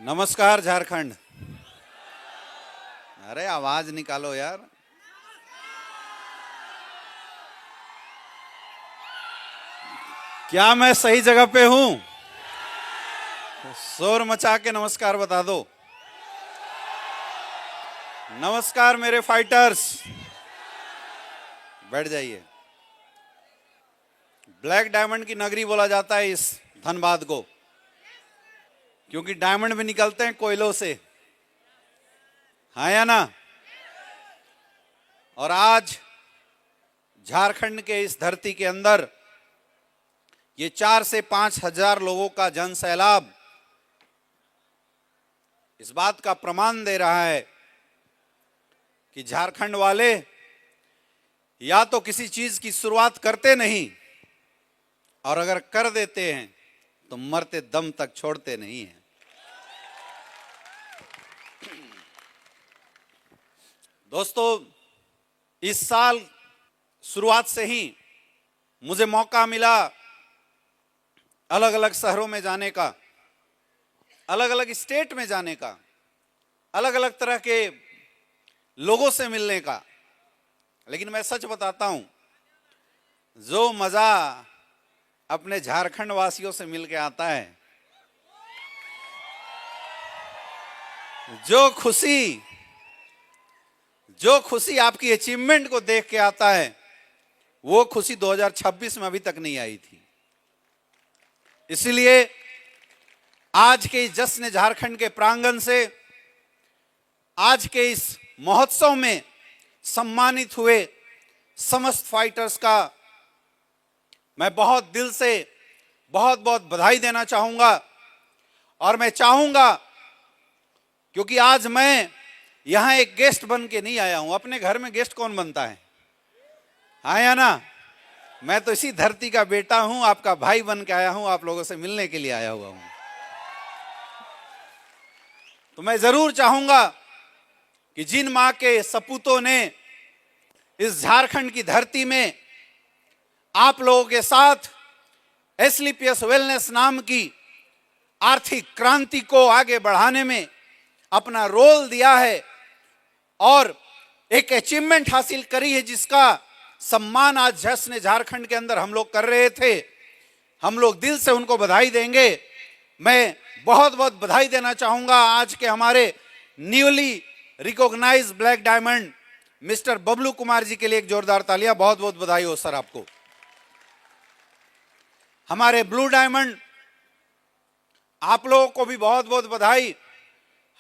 नमस्कार झारखंड। अरे आवाज निकालो यार। क्या मैं सही जगह पे हूं? शोर मचा के नमस्कार बता दो। नमस्कार मेरे फाइटर्स, बैठ जाइए। ब्लैक डायमंड की नगरी बोला जाता है इस धनबाद को, क्योंकि डायमंड भी निकलते हैं कोयलों से, हाँ या ना। और आज झारखंड के इस धरती के अंदर ये 4 से 5 हजार लोगों का जन सैलाब इस बात का प्रमाण दे रहा है कि झारखंड वाले या तो किसी चीज की शुरुआत करते नहीं, और अगर कर देते हैं तो मरते दम तक छोड़ते नहीं हैं। दोस्तों, इस साल शुरुआत से ही मुझे मौका मिला अलग अलग शहरों में जाने का, अलग अलग स्टेट में जाने का, अलग अलग तरह के लोगों से मिलने का। लेकिन मैं सच बताता हूं, जो मजा अपने झारखंड वासियों से मिलके आता है, जो खुशी आपकी अचीवमेंट को देख के आता है, वो खुशी 2026 में अभी तक नहीं आई थी। इसलिए आज के इस जश्न झारखंड के प्रांगण से, आज के इस महोत्सव में सम्मानित हुए समस्त फाइटर्स का मैं बहुत दिल से बहुत बहुत बधाई देना चाहूंगा। और मैं चाहूंगा, क्योंकि आज मैं यहां एक गेस्ट बन के नहीं आया हूं। अपने घर में गेस्ट कौन बनता है, हाँ या ना। मैं तो इसी धरती का बेटा हूं, आपका भाई बन के आया हूं, आप लोगों से मिलने के लिए आया हुआ हूं। तो मैं जरूर चाहूंगा कि जिन मां के सपूतों ने इस झारखंड की धरती में आप लोगों के साथ एसलीपीएस वेलनेस नाम की आर्थिक क्रांति को आगे बढ़ाने में अपना रोल दिया है और एक अचीवमेंट हासिल करी है, जिसका सम्मान आज जश्न झारखंड के अंदर हम लोग कर रहे थे, हम लोग दिल से उनको बधाई देंगे। मैं बहुत बहुत बधाई देना चाहूंगा आज के हमारे newly recognised black diamond mister Bablu Kumar ji के लिए एक जोरदार तालियां। बहुत बहुत बधाई हो सर आपको। हमारे ब्लू डायमंड, आप लोगों को भी बहुत बहुत बधाई।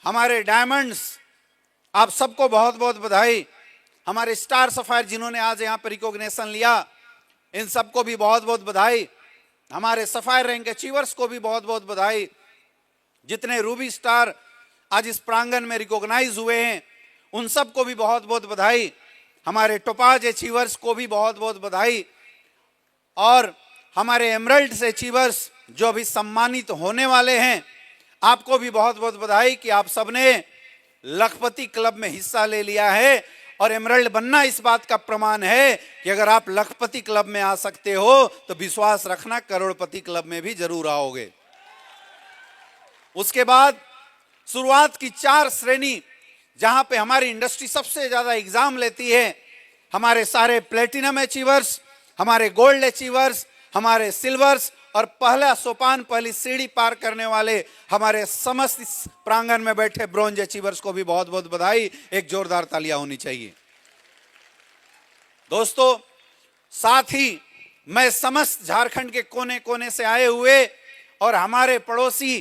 हमारे डायमंड्स, आप सबको बहुत बहुत बधाई। हमारे स्टार सफायर जिन्होंने आज यहां पर रिकॉग्निशन लिया, इन सबको भी बहुत बहुत बधाई। हमारे सफायर रैंक अचीवर्स को भी बहुत बहुत बधाई। जितने रूबी स्टार आज इस प्रांगण में रिकॉग्नाइज हुए हैं, उन सबको भी बहुत बहुत बधाई। हमारे टोपाज अचीवर्स को भी बहुत बहुत बधाई। और हमारे एमरल्ड से अचीवर्स जो अभी सम्मानित होने वाले हैं, आपको भी बहुत बहुत बधाई कि आप सबने लखपति क्लब में हिस्सा ले लिया है। और एमरल्ड बनना इस बात का प्रमाण है कि अगर आप लखपति क्लब में आ सकते हो तो विश्वास रखना करोड़पति क्लब में भी जरूर आओगे। उसके बाद शुरुआत की 4 श्रेणी, जहां पे हमारी इंडस्ट्री सबसे ज्यादा एग्जाम लेती है, हमारे सारे प्लेटिनम अचीवर्स, हमारे गोल्ड अचीवर्स, हमारे सिल्वर्स और पहला सोपान, पहली सीढ़ी पार करने वाले हमारे समस्त इस प्रांगण में बैठे ब्रॉन्ज अचीवर्स को भी बहुत बहुत बधाई। एक जोरदार तालियां होनी चाहिए। दोस्तों, साथ ही मैं समस्त झारखंड के कोने कोने से आए हुए और हमारे पड़ोसी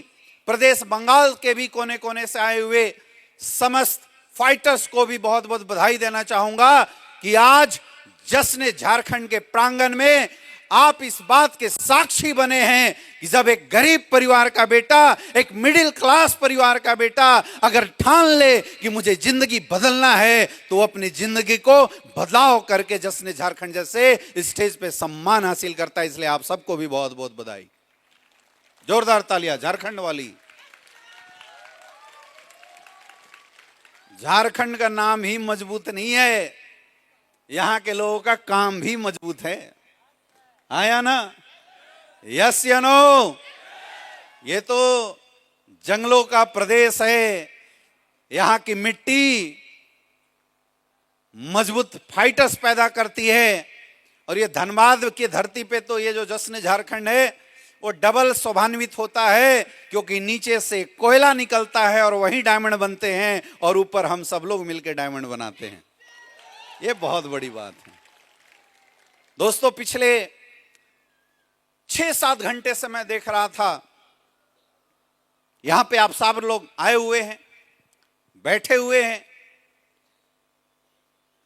प्रदेश बंगाल के भी कोने कोने से आए हुए समस्त फाइटर्स को भी बहुत बहुत बधाई देना चाहूंगा कि आज जश्न झारखंड के प्रांगण में आप इस बात के साक्षी बने हैं कि जब एक गरीब परिवार का बेटा, एक मिडिल क्लास परिवार का बेटा अगर ठान ले कि मुझे जिंदगी बदलना है, तो अपनी जिंदगी को बदलाव करके जश्न झारखंड जैसे स्टेज पे सम्मान हासिल करता है। इसलिए आप सबको भी बहुत बहुत बधाई। जोरदार तालियां झारखंड वाली। झारखंड का नाम ही मजबूत नहीं है, यहां के लोगों का काम भी मजबूत है, आया ना। यस या नो। ये तो जंगलों का प्रदेश है, यहां की मिट्टी मजबूत फाइटर्स पैदा करती है। और ये धनबाद की धरती पे तो ये जो जश्न झारखंड है वो डबल शोभान्वित होता है, क्योंकि नीचे से कोयला निकलता है और वहीं डायमंड बनते हैं, और ऊपर हम सब लोग मिलकर डायमंड बनाते हैं। ये बहुत बड़ी बात है दोस्तों। पिछले 6-7 घंटे से मैं देख रहा था, यहां पे आप सब लोग आए हुए हैं, बैठे हुए हैं।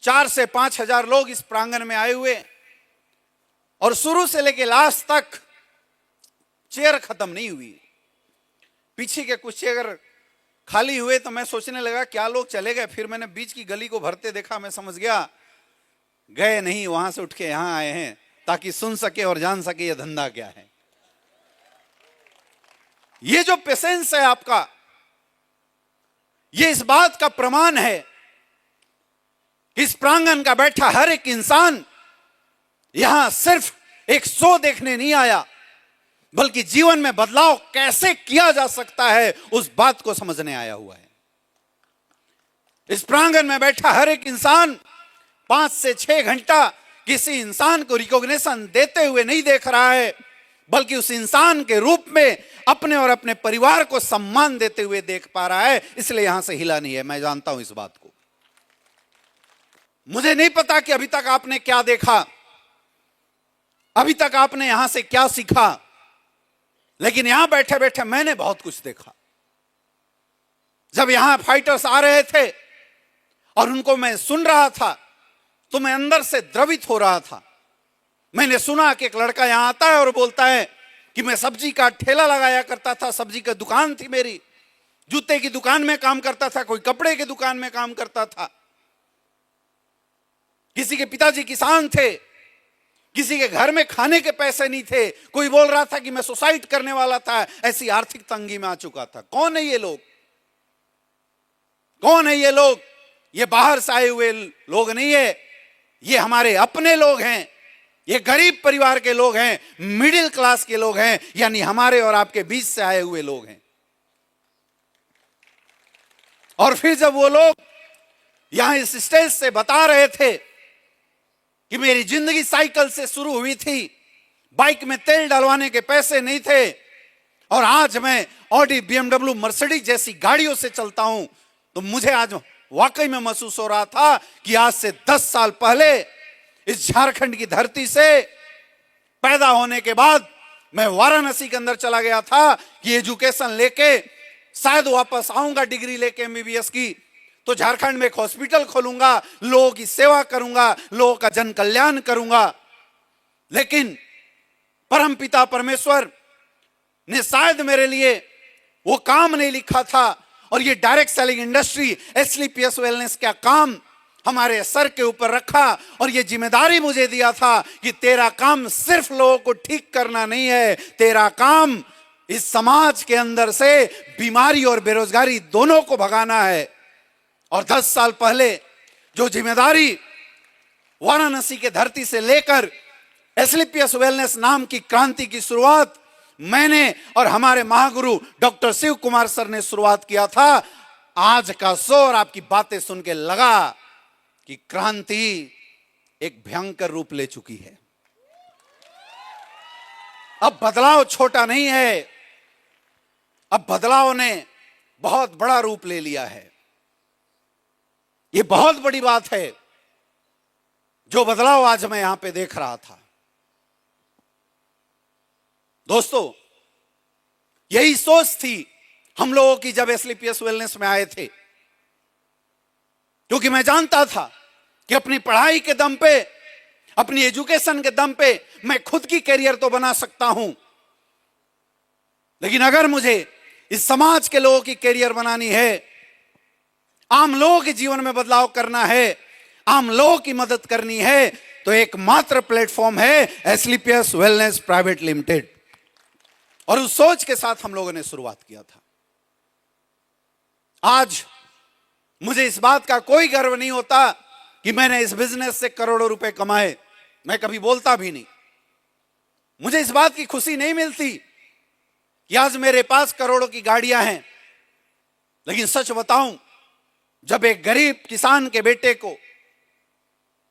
4 से 5 हजार लोग इस प्रांगण में आए हुए, और शुरू से लेकर लास्ट तक चेयर खत्म नहीं हुई। पीछे के कुछ चेयर खाली हुए तो मैं सोचने लगा क्या लोग चले गए। फिर मैंने बीच की गली को भरते देखा, मैं समझ गया गए नहीं, वहां से उठ के यहां आए हैं ताकि सुन सके और जान सके ये धंधा क्या है। ये जो पेशेंस है आपका, ये इस बात का प्रमाण है, इस प्रांगण का बैठा हर एक इंसान यहां सिर्फ एक शो देखने नहीं आया, बल्कि जीवन में बदलाव कैसे किया जा सकता है उस बात को समझने आया हुआ है। इस प्रांगण में बैठा हर एक इंसान 5 से 6 घंटा किसी इंसान को रिकॉग्निशन देते हुए नहीं देख रहा है, बल्कि उस इंसान के रूप में अपने और अपने परिवार को सम्मान देते हुए देख पा रहा है। इसलिए यहां से हिला नहीं है। मैं जानता हूं इस बात को। मुझे नहीं पता कि अभी तक आपने क्या देखा, अभी तक आपने यहां से क्या सीखा, लेकिन यहां बैठे बैठे मैंने बहुत कुछ देखा। जब यहां फाइटर्स आ रहे थे और उनको मैं सुन रहा था तो मैं अंदर से द्रवित हो रहा था। मैंने सुना कि एक लड़का यहां आता है और बोलता है कि मैं सब्जी का ठेला लगाया करता था, सब्जी की दुकान थी मेरी, जूते की दुकान में काम करता था, कोई कपड़े की दुकान में काम करता था, किसी के पिताजी किसान थे, किसी के घर में खाने के पैसे नहीं थे, कोई बोल रहा था कि मैं सुसाइड करने वाला था, ऐसी आर्थिक तंगी में आ चुका था। कौन है ये लोग? कौन है ये लोग? ये बाहर से आए हुए लोग नहीं है, ये हमारे अपने लोग हैं, ये गरीब परिवार के लोग हैं, मिडिल क्लास के लोग हैं, यानी हमारे और आपके बीच से आए हुए लोग हैं। और फिर जब वो लोग यहां इस स्टेज से बता रहे थे कि मेरी जिंदगी साइकिल से शुरू हुई थी, बाइक में तेल डलवाने के पैसे नहीं थे, और आज मैं ऑडी, BMW, मर्सिडीज जैसी गाड़ियों से चलता हूं, तो मुझे आज वाकई में महसूस हो रहा था कि आज से 10 साल पहले इस झारखंड की धरती से पैदा होने के बाद मैं वाराणसी के अंदर चला गया था कि एजुकेशन लेके शायद वापस आऊंगा डिग्री लेके MBBS की, तो झारखंड में एक हॉस्पिटल खोलूंगा, लोगों की सेवा करूंगा, लोगों का जन कल्याण करूंगा। लेकिन परमपिता परमेश्वर ने शायद मेरे लिए वो काम नहीं लिखा था, और ये direct selling industry, SLPS wellness का काम हमारे सर के ऊपर रखा, और ये जिम्मेदारी मुझे दिया था कि तेरा काम सिर्फ लोगों को ठीक करना नहीं है, तेरा काम इस समाज के अंदर से बीमारी और बेरोजगारी दोनों को भगाना है। और 10 साल पहले जो जिम्मेदारी वाराणसी के धरती से लेकर SLPS वेलनेस नाम की क्रांति की शुरुआत मैंने और हमारे महागुरु डॉक्टर शिव कुमार सर ने शुरुआत किया था, आज का शोर आपकी बातें सुन के लगा कि क्रांति एक भयंकर रूप ले चुकी है। अब बदलाव छोटा नहीं है, अब बदलाव ने बहुत बड़ा रूप ले लिया है। ये बहुत बड़ी बात है जो बदलाव आज मैं यहां पे देख रहा था। दोस्तों, यही सोच थी हम लोगों की जब SLPS वेलनेस में आए थे, क्योंकि मैं जानता था कि अपनी पढ़ाई के दम पे, अपनी एजुकेशन के दम पे मैं खुद की कैरियर तो बना सकता हूं, लेकिन अगर मुझे इस समाज के लोगों की कैरियर बनानी है, आम लोगों के जीवन में बदलाव करना है, आम लोगों की मदद करनी है, तो एकमात्र प्लेटफॉर्म है SLPS वेलनेस प्राइवेट लिमिटेड। और उस सोच के साथ हम लोगों ने शुरुआत किया था। आज मुझे इस बात का कोई गर्व नहीं होता कि मैंने इस बिजनेस से करोड़ों रुपए कमाए, मैं कभी बोलता भी नहीं। मुझे इस बात की खुशी नहीं मिलती कि आज मेरे पास करोड़ों की गाड़ियां हैं, लेकिन सच बताऊं, जब एक गरीब किसान के बेटे को,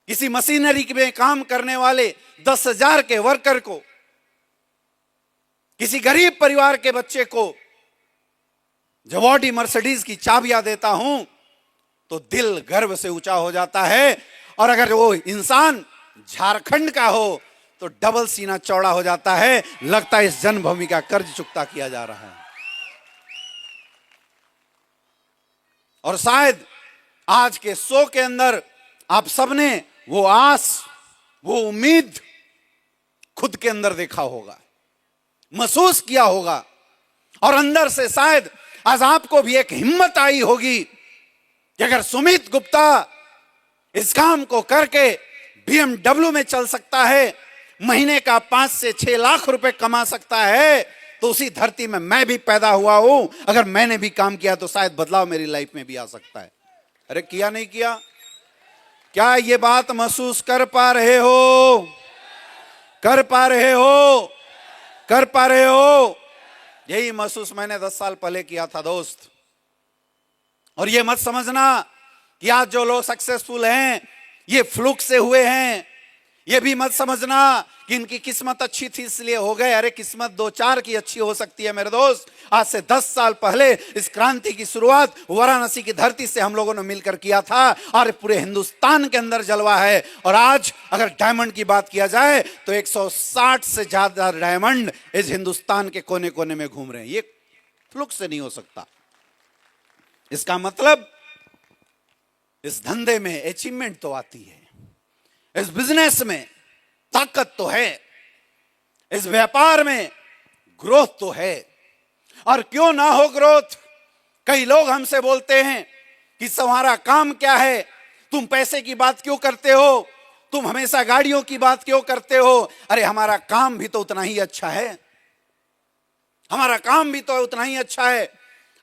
किसी मशीनरी में काम करने वाले 10,000 के वर्कर को, किसी गरीब परिवार के बच्चे को जब ऑडी मर्सिडीज की चाबियां देता हूं तो दिल गर्व से ऊंचा हो जाता है। और अगर वो इंसान झारखंड का हो तो डबल सीना चौड़ा हो जाता है, लगता है इस जन्मभूमि का कर्ज चुकता किया जा रहा है। और शायद आज के शो के अंदर आप सबने वो आस, वो उम्मीद खुद के अंदर देखा होगा, महसूस किया होगा, और अंदर से शायद आज आपको भी एक हिम्मत आई होगी कि अगर सुमित गुप्ता इस काम को करके BMW में चल सकता है, महीने का 5 से 6 लाख रुपए कमा सकता है, तो उसी धरती में मैं भी पैदा हुआ हूं। अगर मैंने भी काम किया तो शायद बदलाव मेरी लाइफ में भी आ सकता है। अरे किया नहीं किया? क्या ये बात महसूस कर पा रहे हो? कर पा रहे हो? कर पा रहे हो? यही महसूस मैंने 10 साल पहले किया था दोस्त। और ये मत समझना कि आज जो लोग सक्सेसफुल हैं ये फ्लूक से हुए हैं। ये भी मत समझना कि इनकी किस्मत अच्छी थी इसलिए हो गए। अरे किस्मत 2-4 की अच्छी हो सकती है मेरे दोस्त। आज से 10 साल पहले इस क्रांति की शुरुआत वाराणसी की धरती से हम लोगों ने मिलकर किया था, और पूरे हिंदुस्तान के अंदर जलवा है। और आज अगर डायमंड की बात किया जाए तो 160 से ज्यादा डायमंड इस हिंदुस्तान के कोने कोने में घूम रहे हैं। ये फ्लूक से नहीं हो सकता। इसका मतलब इस धंधे में अचीवमेंट तो आती है, इस बिजनेस में ताकत तो है, इस व्यापार में ग्रोथ तो है। और क्यों ना हो ग्रोथ? कई लोग हमसे बोलते हैं कि तुम्हारा काम क्या है, तुम पैसे की बात क्यों करते हो, तुम हमेशा गाड़ियों की बात क्यों करते हो? अरे हमारा काम भी तो उतना ही अच्छा है, हमारा काम भी तो उतना ही अच्छा है।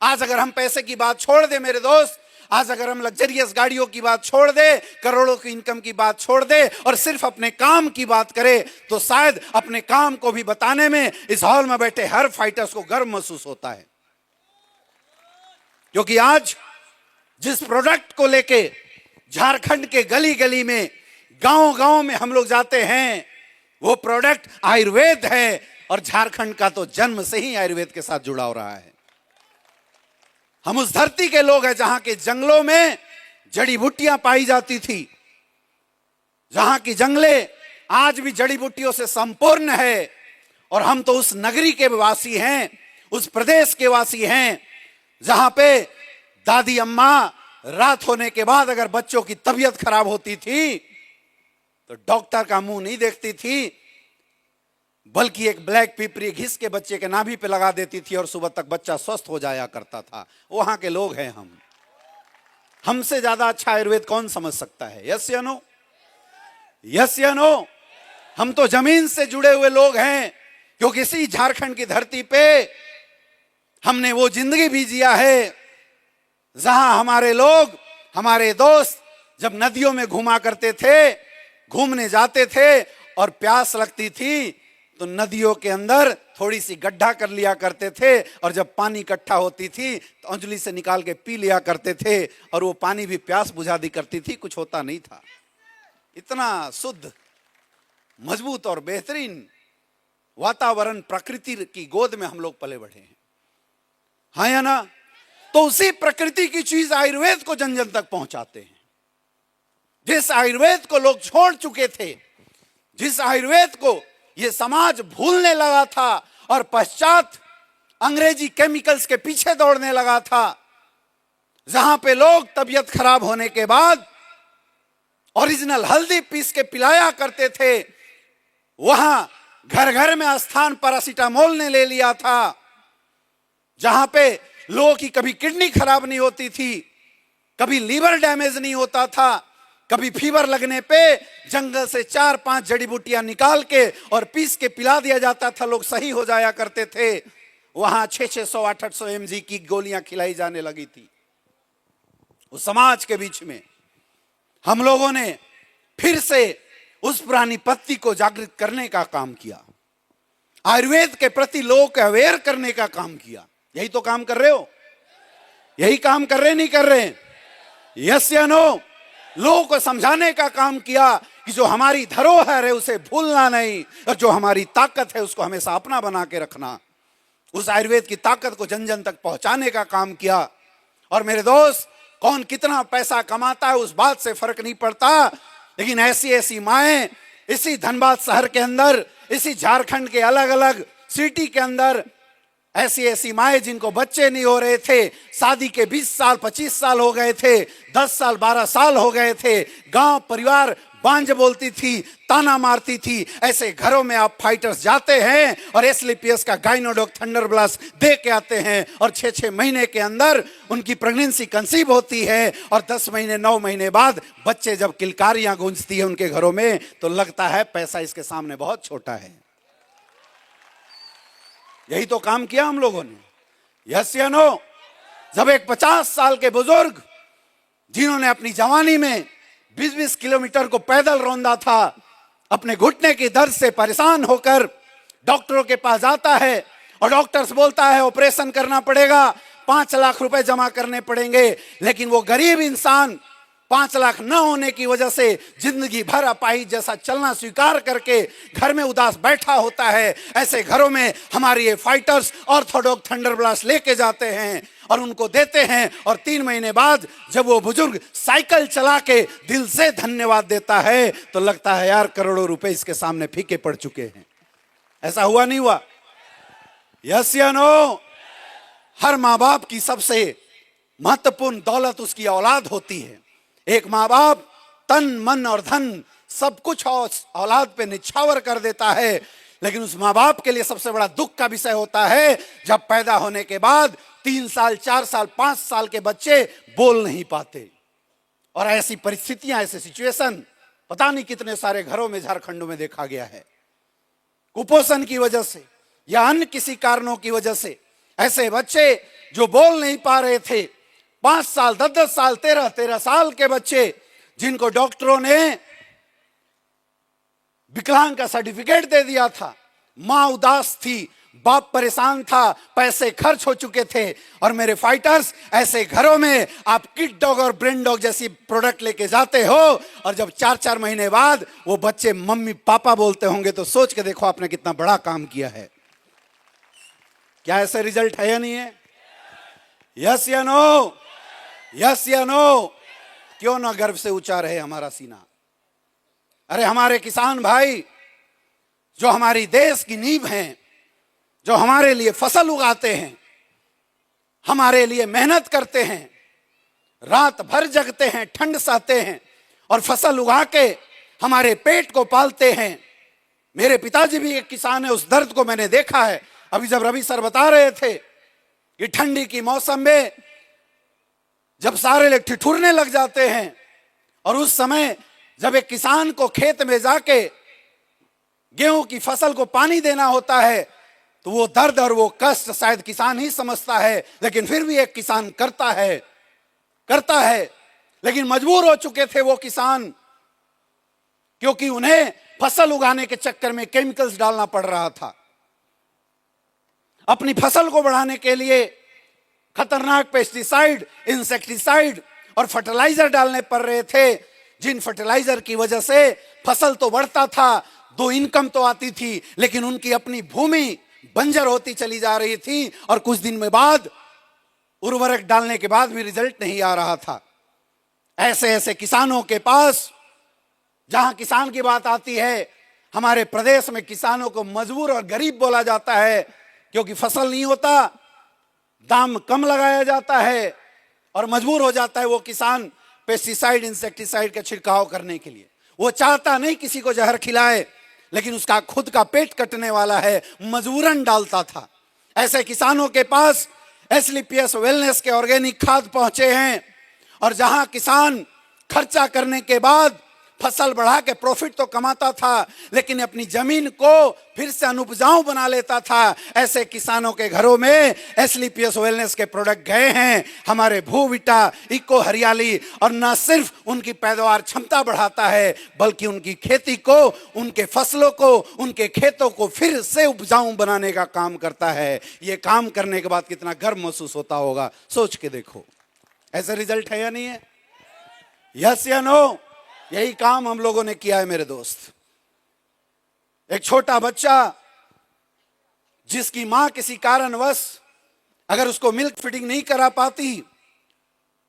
आज अगर हम पैसे की बात छोड़ दे मेरे दोस्त, आज अगर हम लग्जरियस गाड़ियों की बात छोड़ दे, करोड़ों की इनकम की बात छोड़ दे और सिर्फ अपने काम की बात करें, तो शायद अपने काम को भी बताने में इस हॉल में बैठे हर फाइटर्स को गर्व महसूस होता है। क्योंकि आज जिस प्रोडक्ट को लेके झारखंड के गली गली में, गांव गांव में हम लोग जाते हैं, वो प्रोडक्ट आयुर्वेद है। और झारखंड का तो जन्म से ही आयुर्वेद के साथ जुड़ा हो रहा है। हम उस धरती के लोग हैं जहां के जंगलों में जड़ी बूटियां पाई जाती थी, जहां की जंगले आज भी जड़ी बूटियों से संपूर्ण है। और हम तो उस नगरी के वासी हैं, उस प्रदेश के वासी हैं जहां पे दादी अम्मा रात होने के बाद अगर बच्चों की तबीयत खराब होती थी तो डॉक्टर का मुंह नहीं देखती थी, बल्कि एक ब्लैक पिपरी घिस के बच्चे के नाभि पे लगा देती थी और सुबह तक बच्चा स्वस्थ हो जाया करता था। वहां के लोग हैं हम। हमसे ज्यादा अच्छा आयुर्वेद कौन समझ सकता है? यस या नो? यस या नो? हम तो जमीन से जुड़े हुए लोग हैं, क्योंकि इसी झारखंड की धरती पे हमने वो जिंदगी भी जिया है जहां हमारे लोग, हमारे दोस्त जब नदियों में घूमा करते थे, घूमने जाते थे और प्यास लगती थी तो नदियों के अंदर थोड़ी सी गड्ढा कर लिया करते थे, और जब पानी इकट्ठा होती थी तो अंजलि से निकाल के पी लिया करते थे, और वो पानी भी प्यास बुझा दी करती थी, कुछ होता नहीं था। इतना शुद्ध, मजबूत और बेहतरीन वातावरण, प्रकृति की गोद में हम लोग पले बढ़े हैं। हाँ या ना? तो उसी प्रकृति की चीज आयुर्वेद को जन जन तक पहुंचाते हैं। जिस आयुर्वेद को लोग छोड़ चुके थे, जिस आयुर्वेद को ये समाज भूलने लगा था और पश्चात अंग्रेजी केमिकल्स के पीछे दौड़ने लगा था, जहां पे लोग तबीयत खराब होने के बाद ओरिजिनल हल्दी पीस के पिलाया करते थे, वहां घर घर में स्थान पैरासीटामोल ने ले लिया था। जहां पे लोगों की कभी किडनी खराब नहीं होती थी, कभी लीवर डैमेज नहीं होता था, कभी फीवर लगने पे जंगल से 4-5 जड़ी बूटियां निकाल के और पीस के पिला दिया जाता था, लोग सही हो जाया करते थे। वहां 600-800 mg की गोलियां खिलाई जाने लगी थी। उस समाज के बीच में हम लोगों ने फिर से उस पुरानी पत्ती को जागृत करने का काम किया। आयुर्वेद के प्रति लोगों को अवेयर करने का काम किया। यही तो काम कर रहे हो, यही काम कर रहे नहीं कर रहे? यस या नो? लोगों को समझाने का काम किया कि जो हमारी धरोहर है उसे भूलना नहीं, और जो हमारी ताकत है उसको हमेशा अपना बना के रखना। उस आयुर्वेद की ताकत को जन जन तक पहुंचाने का काम किया। और मेरे दोस्त, कौन कितना पैसा कमाता है उस बात से फर्क नहीं पड़ता, लेकिन ऐसी ऐसी माएं इसी धनबाद शहर के अंदर, इसी झारखंड के अलग अलग सिटी के अंदर, ऐसी ऐसी माएं जिनको बच्चे नहीं हो रहे थे, शादी के 20 साल 25 साल हो गए थे, 10 साल 12 साल हो गए थे, गांव परिवार बांझ बोलती थी, ताना मारती थी, ऐसे घरों में आप फाइटर्स जाते हैं और एसलीपीएस का गाइनोडॉक थंडरब्लास्ट दे के आते हैं, और 6-6 महीने के अंदर उनकी प्रेगनेंसी कंसीव होती है, और 10 महीने 9 महीने बाद बच्चे जब किलकारियां गूंजती है उनके घरों में, तो लगता है पैसा इसके सामने बहुत छोटा है। यही तो काम किया हम लोगों ने। यस या नो? जब एक 50 साल के बुजुर्ग जिन्होंने अपनी जवानी में 20-20 किलोमीटर को पैदल रौंदा था, अपने घुटने की दर्द से परेशान होकर डॉक्टरों के पास जाता है, और डॉक्टर्स बोलता है ऑपरेशन करना पड़ेगा, 5 लाख रुपए जमा करने पड़ेंगे, लेकिन वो गरीब इंसान 5 लाख न होने की वजह से जिंदगी भर अपाहिज जैसा चलना स्वीकार करके घर में उदास बैठा होता है। ऐसे घरों में हमारे ये फाइटर्स ऑर्थोडॉक थंडरब्लास्ट लेके जाते हैं और उनको देते हैं, और 3 महीने बाद जब वो बुजुर्ग साइकिल चला के दिल से धन्यवाद देता है, तो लगता है यार करोड़ों रुपए इसके सामने फीके पड़ चुके हैं। ऐसा हुआ नहीं हुआ? यस या नो? हर माँ बाप की सबसे महत्वपूर्ण दौलत उसकी औलाद होती है। एक माँ बाप तन मन और धन सब कुछ औलाद पे निछावर कर देता है, लेकिन उस माँ बाप के लिए सबसे बड़ा दुख का विषय होता है जब पैदा होने के बाद 3 साल 4 साल 5 साल के बच्चे बोल नहीं पाते। और ऐसी परिस्थितियां, ऐसे सिचुएशन पता नहीं कितने सारे घरों में झारखंड में देखा गया है। कुपोषण की वजह से या अन्य किसी कारणों की वजह से ऐसे बच्चे जो बोल नहीं पा रहे थे, 5 साल 10-10 साल 13-13 साल के बच्चे, जिनको डॉक्टरों ने विकलांग का सर्टिफिकेट दे दिया था, मां उदास थी, बाप परेशान था, पैसे खर्च हो चुके थे। और मेरे फाइटर्स, ऐसे घरों में आप किड डॉग और ब्रेन डॉग जैसी प्रोडक्ट लेके जाते हो, और जब 4-4 महीने बाद वो बच्चे मम्मी पापा बोलते होंगे, तो सोच के देखो आपने कितना बड़ा काम किया है। क्या ऐसे रिजल्ट है या नहीं है? यस या नो? यस या नो? क्यों ना गर्व से ऊंचा रहे हमारा सीना। अरे हमारे किसान भाई जो हमारी देश की नींव हैं, जो हमारे लिए फसल उगाते हैं, हमारे लिए मेहनत करते हैं, रात भर जगते हैं, ठंड सहते हैं, और फसल उगा के हमारे पेट को पालते हैं। मेरे पिताजी भी एक किसान है, उस दर्द को मैंने देखा है। अभी जब रवि सर बता रहे थे कि ठंडी की मौसम में जब सारे लोग ठिठुरने लग जाते हैं, और उस समय जब एक किसान को खेत में जाके गेहूं की फसल को पानी देना होता है, तो वो दर्द और वो कष्ट शायद किसान ही समझता है, लेकिन फिर भी एक किसान करता है। लेकिन मजबूर हो चुके थे वो किसान, क्योंकि उन्हें फसल उगाने के चक्कर में केमिकल्स डालना पड़ रहा था। अपनी फसल को बढ़ाने के लिए खतरनाक पेस्टिसाइड, इंसेक्टिसाइड और फर्टिलाइजर डालने पड़ रहे थे, जिन फर्टिलाइजर की वजह से फसल तो बढ़ता था, 2 इनकम तो आती थी, लेकिन उनकी अपनी भूमि बंजर होती चली जा रही थी, और कुछ दिन में बाद उर्वरक डालने के बाद भी रिजल्ट नहीं आ रहा था। ऐसे ऐसे किसानों के पास, जहां किसान की बात आती है, हमारे प्रदेश में किसानों को मजबूर और गरीब बोला जाता है, क्योंकि फसल नहीं होता, दाम कम लगाया जाता है, और मजबूर हो जाता है वो किसान पेस्टिसाइड इंसेक्टिसाइड का छिड़काव करने के लिए। वो चाहता नहीं किसी को जहर खिलाए, लेकिन उसका खुद का पेट कटने वाला है, मजबूरन डालता था। ऐसे किसानों के पास एसलीपीएस वेलनेस के ऑर्गेनिक खाद पहुंचे हैं, और जहां किसान खर्चा करने के बाद फसल बढ़ा के प्रॉफिट तो कमाता था, लेकिन अपनी जमीन को फिर से अनुपजाऊ बना लेता था। ऐसे किसानों के घरों में एसलीपीएस वेलनेस के प्रोडक्ट गए हैं। हमारे भूविटा इको हरियाली, और न सिर्फ उनकी पैदावार क्षमता बढ़ाता है, बल्कि उनकी खेती को, उनके फसलों को, उनके खेतों को फिर से उपजाऊ बनाने का काम करता है। ये काम करने के बाद कितना गर्व महसूस होता होगा, सोच के देखो। ऐसा रिजल्ट है या नहीं है? यस या नो? यही काम हम लोगों ने किया है मेरे दोस्त। एक छोटा बच्चा जिसकी मां किसी कारणवश अगर उसको मिल्क फीडिंग नहीं करा पाती,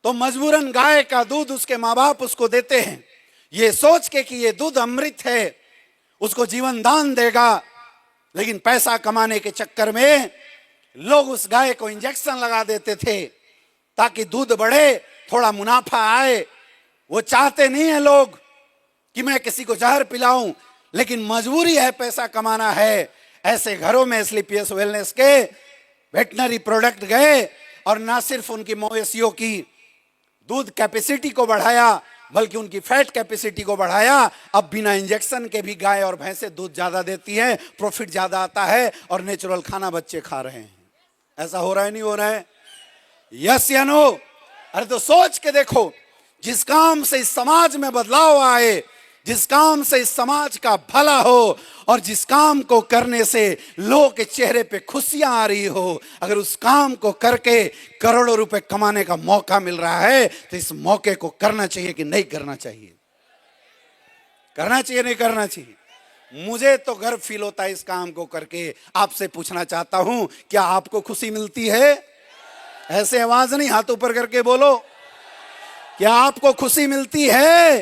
तो मजबूरन गाय का दूध उसके माँ बाप उसको देते हैं, ये सोच के कि ये दूध अमृत है, उसको जीवन दान देगा। लेकिन पैसा कमाने के चक्कर में लोग उस गाय को इंजेक्शन लगा देते थे ताकि दूध बढ़े, थोड़ा मुनाफा आए। वो चाहते नहीं है लोग कि मैं किसी को जहर पिलाऊं, लेकिन मजबूरी है, पैसा कमाना है। ऐसे घरों में एसलीपीएस वेलनेस के वेटनरी प्रोडक्ट गए और ना सिर्फ उनकी मवेशियों की दूध कैपेसिटी को बढ़ाया, बल्कि उनकी फैट कैपेसिटी को बढ़ाया। अब बिना इंजेक्शन के भी गाय और भैंसें दूध ज्यादा देती हैं, प्रॉफिट ज्यादा आता है, और नेचुरल खाना बच्चे खा रहे हैं। ऐसा हो रहा है नहीं हो रहा है? यस या नो? अरे तो सोच के देखो, जिस काम से इस समाज में बदलाव आए, जिस काम से इस समाज का भला हो, और जिस काम को करने से लोगों के चेहरे पे खुशियां आ रही हो, अगर उस काम को करके करोड़ों रुपए कमाने का मौका मिल रहा है, तो इस मौके को करना चाहिए कि नहीं करना चाहिए? करना चाहिए नहीं करना चाहिए? मुझे तो गर्व फील होता है इस काम को करके। आपसे पूछना चाहता हूं, क्या आपको खुशी मिलती है? ऐसे आवाज नहीं, हाथ ऊपर करके बोलो। क्या आपको खुशी मिलती है?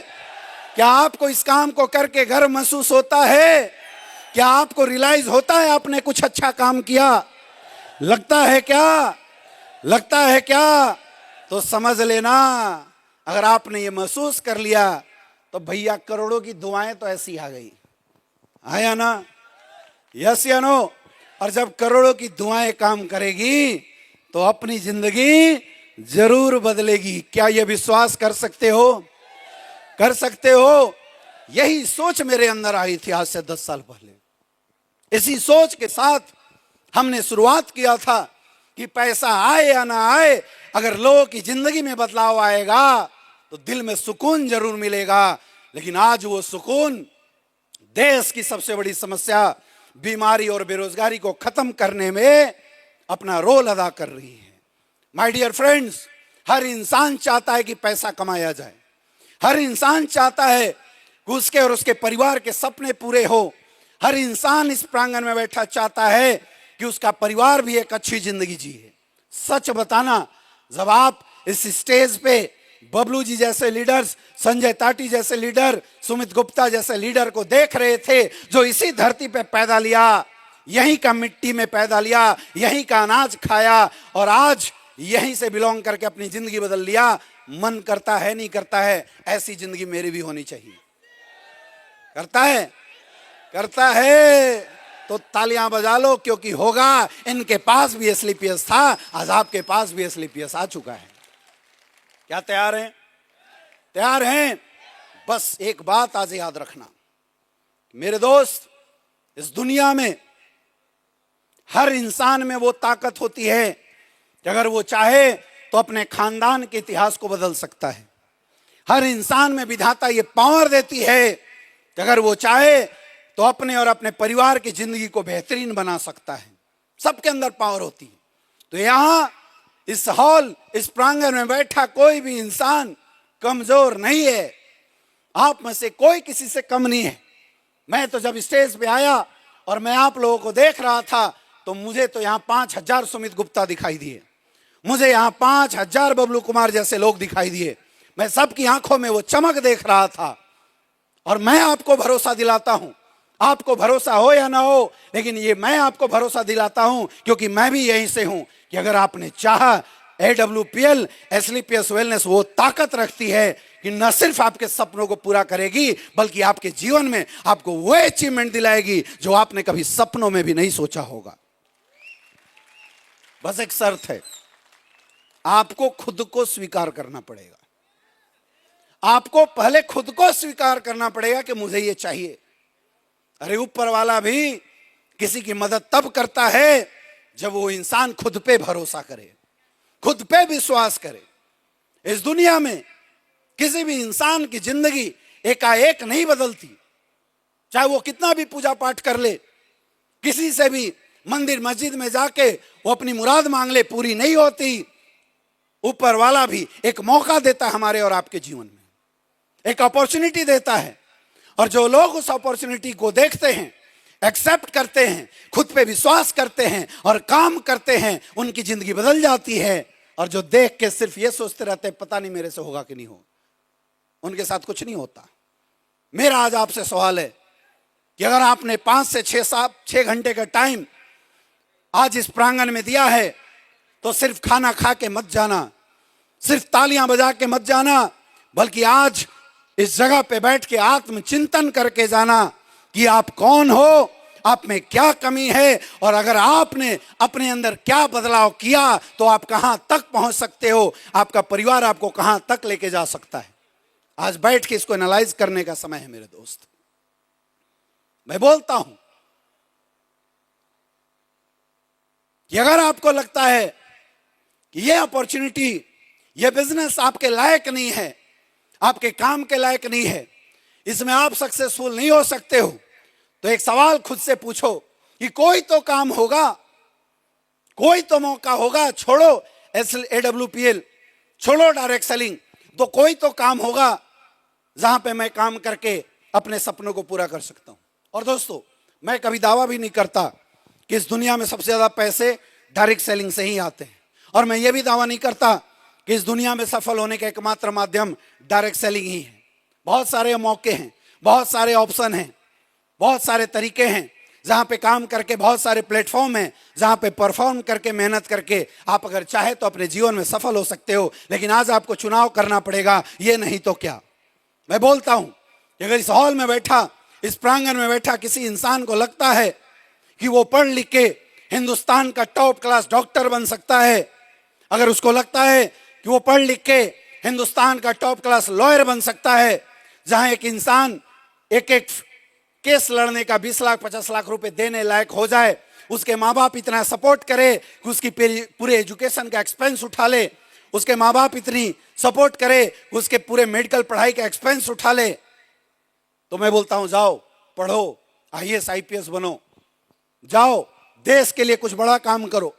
क्या आपको इस काम को करके गर्व महसूस होता है? क्या आपको रियलाइज होता है आपने कुछ अच्छा काम किया? लगता है क्या? लगता है क्या? तो समझ लेना, अगर आपने ये महसूस कर लिया तो भैया करोड़ों की दुआएं तो ऐसी आ गई, आया ना? यस या नो? और जब करोड़ों की दुआएं काम करेगी तो अपनी जिंदगी जरूर बदलेगी। क्या यह विश्वास कर सकते हो? कर सकते हो? यही सोच मेरे अंदर आई थी आज से 10 साल पहले। इसी सोच के साथ हमने शुरुआत किया था कि पैसा आए या ना आए, अगर लोगों की जिंदगी में बदलाव आएगा तो दिल में सुकून जरूर मिलेगा। लेकिन आज वो सुकून देश की सबसे बड़ी समस्या बीमारी और बेरोजगारी को खत्म करने में अपना रोल अदा कर रही है। माय डियर फ्रेंड्स, हर इंसान चाहता है कि पैसा कमाया जाए। हर इंसान चाहता है कि उसके और उसके परिवार के सपने पूरे हो। हर इंसान इस प्रांगण में बैठा चाहता है कि उसका परिवार भी एक अच्छी जिंदगी जिए। सच बताना, जब आप इस स्टेज पे बबलू जी जैसे लीडर्स, संजय ताटी जैसे लीडर, सुमित गुप्ता जैसे लीडर को देख रहे थे, जो इसी धरती पे पैदा लिया, यहीं का मिट्टी में पैदा लिया, यहीं का अनाज खाया, और आज यहीं से बिलोंग करके अपनी जिंदगी बदल लिया, मन करता है नहीं करता है ऐसी जिंदगी मेरी भी होनी चाहिए? करता है? करता है तो तालियां बजा लो, क्योंकि होगा। इनके पास भी एसलीपीएस था, आज आपके पास भी एसलीपीएस आ चुका है। क्या तैयार हैं? तैयार हैं? बस एक बात आज याद रखना मेरे दोस्त, इस दुनिया में हर इंसान में वो ताकत होती है कि अगर वो चाहे तो अपने खानदान के इतिहास को बदल सकता है। हर इंसान में विधाता ये पावर देती है कि अगर वो चाहे तो अपने और अपने परिवार की जिंदगी को बेहतरीन बना सकता है। सबके अंदर पावर होती है। तो यहाँ इस हॉल, इस प्रांगण में बैठा कोई भी इंसान कमजोर नहीं है। आप में से कोई किसी से कम नहीं है। मैं तो जब स्टेज पे आया और मैं आप लोगों को देख रहा था, तो मुझे तो यहाँ 5000 सुमित गुप्ता दिखाई दिए, मुझे यहाँ 5000 बबलू कुमार जैसे लोग दिखाई दिए। मैं सबकी आंखों में वो चमक देख रहा था। और मैं आपको भरोसा दिलाता हूं, आपको भरोसा हो या ना हो, लेकिन ये मैं आपको भरोसा दिलाता हूं क्योंकि मैं भी यहीं से हूं, कि अगर आपने चाहा, AWPL एसलीपीएस वेलनेस वो ताकत रखती है कि न सिर्फ आपके सपनों को पूरा करेगी, बल्कि आपके जीवन में आपको वो अचीवमेंट दिलाएगी जो आपने कभी सपनों में भी नहीं सोचा होगा। बस एक शर्त है, आपको खुद को स्वीकार करना पड़ेगा। आपको पहले खुद को स्वीकार करना पड़ेगा कि मुझे ये चाहिए। अरे ऊपर वाला भी किसी की मदद तब करता है जब वो इंसान खुद पे भरोसा करे, खुद पे विश्वास करे। इस दुनिया में किसी भी इंसान की जिंदगी एकाएक नहीं बदलती, चाहे वो कितना भी पूजा पाठ कर ले, किसी से भी मंदिर मस्जिद में जाके वो अपनी मुराद मांग ले, पूरी नहीं होती। ऊपर वाला भी एक मौका देता है हमारे और आपके जीवन में, एक अपॉर्चुनिटी देता है, और जो लोग उस अपॉर्चुनिटी को देखते हैं, एक्सेप्ट करते हैं, खुद पे विश्वास करते हैं और काम करते हैं, उनकी जिंदगी बदल जाती है। और जो देख के सिर्फ ये सोचते रहते हैं पता नहीं मेरे से होगा कि नहीं होगा, उनके साथ कुछ नहीं होता। मेरा आज आपसे सवाल है कि अगर आपने 5 से 6 घंटे का टाइम आज इस प्रांगण में दिया है, तो सिर्फ खाना खा के मत जाना, सिर्फ तालियां बजा के मत जाना, बल्कि आज इस जगह पे बैठ के आत्मचिंतन करके जाना कि आप कौन हो, आप में क्या कमी है, और अगर आपने अपने अंदर क्या बदलाव किया तो आप कहां तक पहुंच सकते हो, आपका परिवार आपको कहां तक लेके जा सकता है। आज बैठ के इसको एनालाइज करने का समय है मेरे दोस्त। मैं बोलता हूं कि अगर आपको लगता है कि यह अपॉर्चुनिटी, यह बिजनेस आपके लायक नहीं है, आपके काम के लायक नहीं है, इसमें आप सक्सेसफुल नहीं हो सकते हो, तो एक सवाल खुद से पूछो कि कोई तो काम होगा, कोई तो मौका होगा। छोड़ो AWPL, छोड़ो डायरेक्ट सेलिंग, तो कोई तो काम होगा जहां पे मैं काम करके अपने सपनों को पूरा कर सकता हूं। और दोस्तों, मैं कभी दावा भी नहीं करता कि इस दुनिया में सबसे ज्यादा पैसे डायरेक्ट सेलिंग से ही आते हैं, और मैं ये भी दावा नहीं करता कि इस दुनिया में सफल होने का एकमात्र माध्यम डायरेक्ट सेलिंग ही है। बहुत सारे मौके हैं, बहुत सारे ऑप्शन हैं, बहुत सारे तरीके हैं जहां पे काम करके, बहुत सारे प्लेटफॉर्म हैं जहां पे परफॉर्म करके, मेहनत करके आप अगर चाहे तो अपने जीवन में सफल हो सकते हो। लेकिन आज आपको चुनाव करना पड़ेगा, ये नहीं तो क्या। मैं बोलता हूं कि अगर इस हॉल में बैठा, इस प्रांगण में बैठा किसी इंसान को लगता है कि वो पढ़ लिख के हिंदुस्तान का टॉप क्लास डॉक्टर बन सकता है, अगर उसको लगता है कि वो पढ़ लिख के हिंदुस्तान का टॉप क्लास लॉयर बन सकता है, जहां एक इंसान एक एक केस लड़ने का 20 लाख 50 लाख रुपए देने लायक हो जाए, उसके माँ बाप इतना सपोर्ट करे कि उसकी पूरे एजुकेशन का एक्सपेंस उठा ले, उसके माँ बाप इतनी सपोर्ट करे उसके पूरे मेडिकल पढ़ाई का एक्सपेंस उठा ले, तो मैं बोलता हूं जाओ पढ़ो, IAS IPS बनो, जाओ देश के लिए कुछ बड़ा काम करो,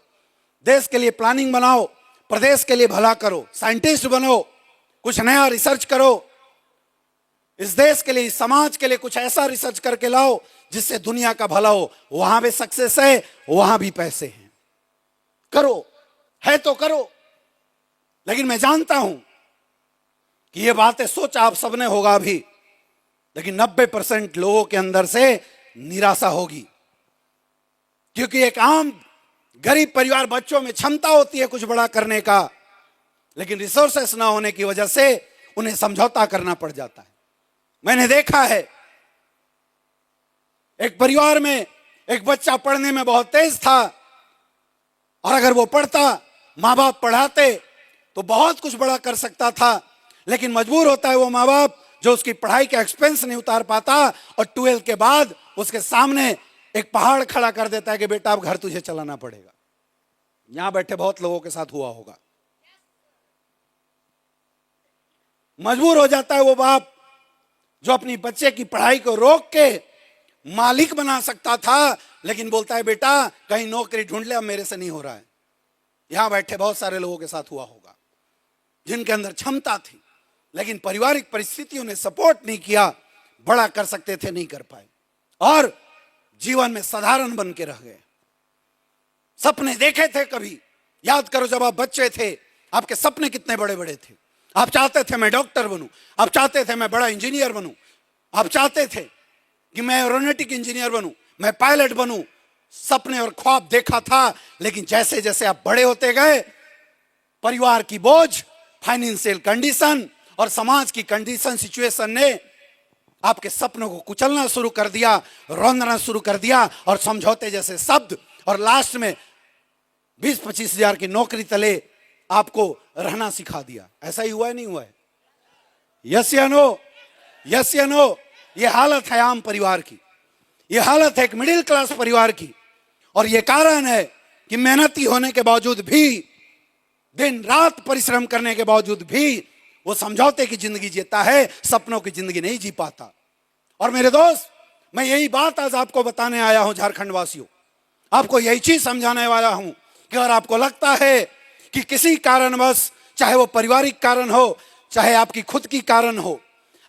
देश के लिए प्लानिंग बनाओ, प्रदेश के लिए भला करो, साइंटिस्ट बनो, कुछ नया रिसर्च करो, इस देश के लिए, इस समाज के लिए कुछ ऐसा रिसर्च करके लाओ जिससे दुनिया का भला हो। वहां भी सक्सेस है, वहां भी पैसे हैं, करो, है तो करो। लेकिन मैं जानता हूं कि ये बातें सोच आप सबने होगा अभी, लेकिन 90% लोगों के अंदर से निराशा होगी, क्योंकि एक आम गरीब परिवार, बच्चों में क्षमता होती है कुछ बड़ा करने का, लेकिन रिसोर्सेस ना होने की वजह से उन्हें समझौता करना पड़ जाता है। मैंने देखा है एक परिवार में एक बच्चा पढ़ने में बहुत तेज था, और अगर वो पढ़ता, माँ बाप पढ़ाते तो बहुत कुछ बड़ा कर सकता था, लेकिन मजबूर होता है वो माँ बाप जो उसकी पढ़ाई का एक्सपेंस नहीं उतार पाता, और 12 के बाद उसके सामने एक पहाड़ खड़ा कर देता है कि बेटा अब घर तुझे चलाना पड़ेगा। यहां बैठे बहुत लोगों के साथ हुआ होगा। मजबूर हो जाता है वो बाप जो अपनी बच्चे की पढ़ाई को रोक के मालिक बना सकता था, लेकिन बोलता है बेटा कहीं नौकरी ढूंढ ले, अब मेरे से नहीं हो रहा है। यहां बैठे बहुत सारे लोगों के साथ हुआ होगा जिनके अंदर क्षमता थी, लेकिन पारिवारिक परिस्थितियों ने सपोर्ट नहीं किया, बड़ा कर सकते थे नहीं कर पाए, और जीवन में साधारण बन के रह गए। सपने देखे थे कभी? याद करो जब आप बच्चे थे, आपके सपने कितने बड़े बड़े थे। आप चाहते थे मैं डॉक्टर बनूं, आप चाहते थे मैं बड़ा इंजीनियर बनूं, आप चाहते थे कि मैं एरोनॉटिक इंजीनियर बनूं, मैं पायलट बनूं। सपने और ख्वाब देखा था, लेकिन जैसे जैसे आप बड़े होते गए, परिवार की बोझ, फाइनेंशियल कंडीशन और समाज की कंडीशन, सिचुएशन ने आपके सपनों को कुचलना शुरू कर दिया, रौंदना शुरू कर दिया, और समझौते जैसे शब्द, और लास्ट में 20-25 हजार की नौकरी तले आपको रहना सिखा दिया। ऐसा ही हुआ है नहीं हुआ है? यस या नो? यस या नो? ये हालत है आम परिवार की, ये हालत है एक मिडिल क्लास परिवार की, और ये कारण है कि मेहनती होने के बावजूद भी, दिन रात परिश्रम करने के बावजूद भी वो समझौते की जिंदगी जीता है, सपनों की जिंदगी नहीं जी पाता। और मेरे दोस्त, मैं यही बात आज आपको बताने आया हूं, झारखंड वासियों, आपको यही चीज समझाने वाला हूं कि अगर आपको लगता है कि किसी कारणवश, चाहे वो पारिवारिक कारण हो, चाहे आपकी खुद की कारण हो,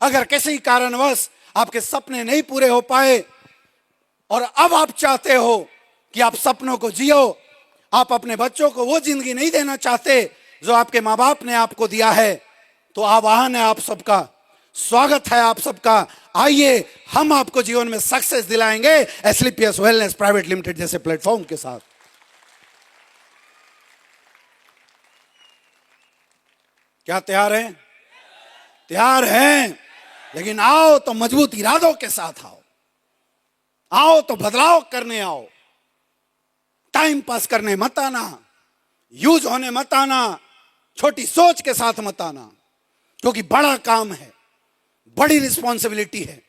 अगर किसी कारणवश आपके सपने नहीं पूरे हो पाए और अब आप चाहते हो कि आप सपनों को जियो, आप अपने बच्चों को वो जिंदगी नहीं देना चाहते जो आपके माँ बाप ने आपको दिया है, तो आह्वान है आप सबका, स्वागत है आप सबका। आइए, हम आपको जीवन में सक्सेस दिलाएंगे एस्क्लेपियस वेलनेस प्राइवेट लिमिटेड जैसे प्लेटफॉर्म के साथ। क्या तैयार हैं? तैयार हैं? लेकिन आओ तो मजबूत इरादों के साथ आओ, आओ तो बदलाव करने आओ, टाइम पास करने मत आना, यूज होने मत आना, छोटी सोच के साथ मत आना, क्योंकि बड़ा काम है, बड़ी रिस्पॉन्सिबिलिटी है,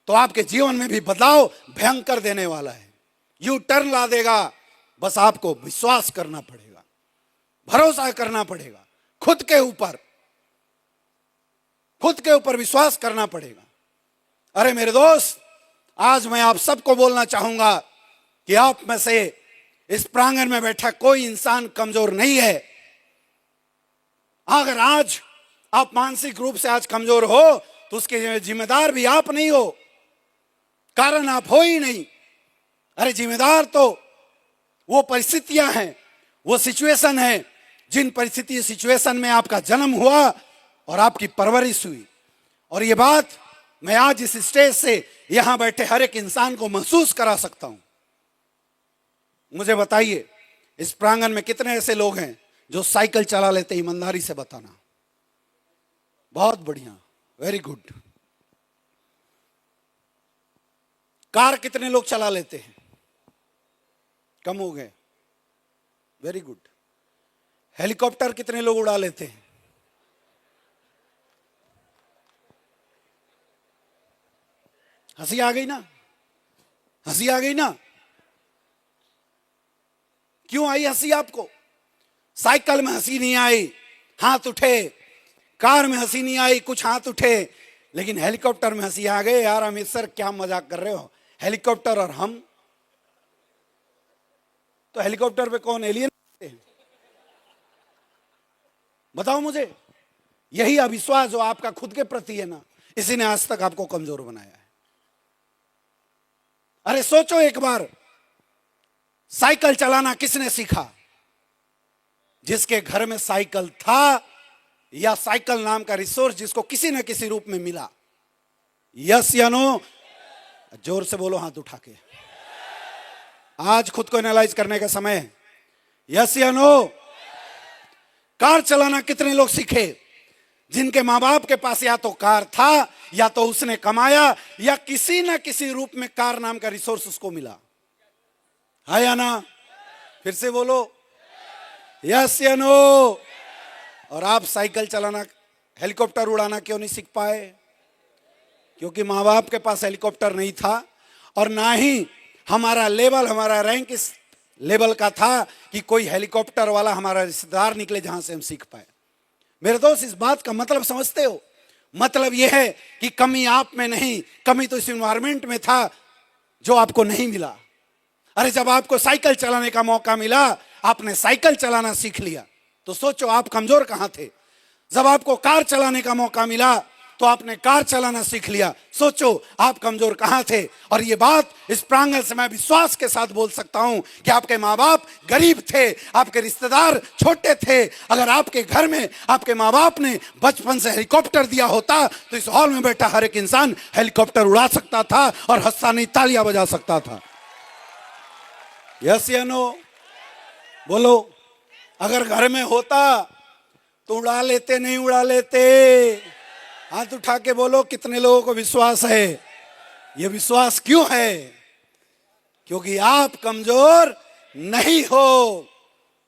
तो आपके जीवन में भी बदलाव भयंकर देने वाला है, यू टर्न ला देगा। बस आपको विश्वास करना पड़ेगा, भरोसा करना पड़ेगा, खुद के ऊपर विश्वास करना पड़ेगा। अरे मेरे दोस्त, आज मैं आप सबको बोलना चाहूंगा कि आप में से इस प्रांगण में बैठा कोई इंसान कमजोर नहीं है। अगर आज आप मानसिक रूप से आज कमजोर हो तो उसके जिम्मेदार भी आप नहीं हो, कारण आप हो ही नहीं। अरे जिम्मेदार तो वो परिस्थितियां हैं, वो सिचुएशन है, जिन परिस्थिति सिचुएशन में आपका जन्म हुआ और आपकी परवरिश हुई। और ये बात मैं आज इस स्टेज से यहां बैठे हर एक इंसान को महसूस करा सकता हूं। मुझे बताइए, इस प्रांगण में कितने ऐसे लोग हैं जो साइकिल चला लेते? ईमानदारी से बताना। बहुत बढ़िया, वेरी गुड। कार कितने लोग चला लेते हैं? कम हो गए, वेरी गुड। हेलीकॉप्टर कितने लोग उड़ा लेते हैं? हंसी आ गई ना? हंसी आ गई ना? क्यों आई हंसी आपको? साइकिल में हंसी नहीं आई, हाथ उठे। कार में हंसी नहीं आई, कुछ हाथ उठे, लेकिन हेलीकॉप्टर में हंसी आ गए। यार अमित सर क्या मजाक कर रहे हो, हेलीकॉप्टर और हम तो हेलीकॉप्टर पे कौन एलियन? बताओ मुझे। यही अविश्वास जो आपका खुद के प्रति है ना, इसी ने आज तक आपको कमजोर बनाया है। अरे सोचो एक बार, साइकिल चलाना किसने सीखा? जिसके घर में साइकिल था, या साइकिल नाम का रिसोर्स जिसको किसी न किसी रूप में मिला। यस या नो? जोर से बोलो हाथ उठा के। आज खुद को एनालाइज करने का समय है। यस या नो? कार चलाना कितने लोग सीखे? जिनके माँ बाप के पास या तो कार था, या तो उसने कमाया, या किसी न किसी रूप में कार नाम का रिसोर्स उसको मिला। है या ना? फिर से बोलो, यस या नो? और आप साइकिल चलाना, हेलीकॉप्टर उड़ाना क्यों नहीं सीख पाए? क्योंकि माँ बाप के पास हेलीकॉप्टर नहीं था, और ना ही हमारा लेवल, हमारा रैंक इस लेवल का था कि कोई हेलीकॉप्टर वाला हमारा रिश्तेदार निकले जहां से हम सीख पाए। मेरे दोस्त, इस बात का मतलब समझते हो? मतलब यह है कि कमी आप में नहीं, कमी तो इस इन्वायरमेंट में था जो आपको नहीं मिला। अरे जब आपको साइकिल चलाने का मौका मिला, आपने साइकिल चलाना सीख लिया, तो सोचो आप कमजोर कहां थे? जब आपको कार चलाने का मौका मिला तो आपने कार चलाना सीख लिया, सोचो आप कमजोर कहां थे? और ये बात इस प्रांगण से मैं विश्वास के साथ बोल सकता हूं कि आपके माँ बाप गरीब थे, आपके रिश्तेदार छोटे थे। अगर आपके घर में आपके माँ बाप ने बचपन से हेलीकॉप्टर दिया होता तो इस हॉल में बैठा हर एक इंसान हेलीकॉप्टर उड़ा सकता था और हंसा नहीं तालियां बजा सकता था। यस या नो? बोलो। अगर घर में होता तो उड़ा लेते, नहीं उड़ा लेते? हाथ उठा के बोलो, कितने लोगों को विश्वास है? यह विश्वास क्यों है? क्योंकि आप कमजोर नहीं हो,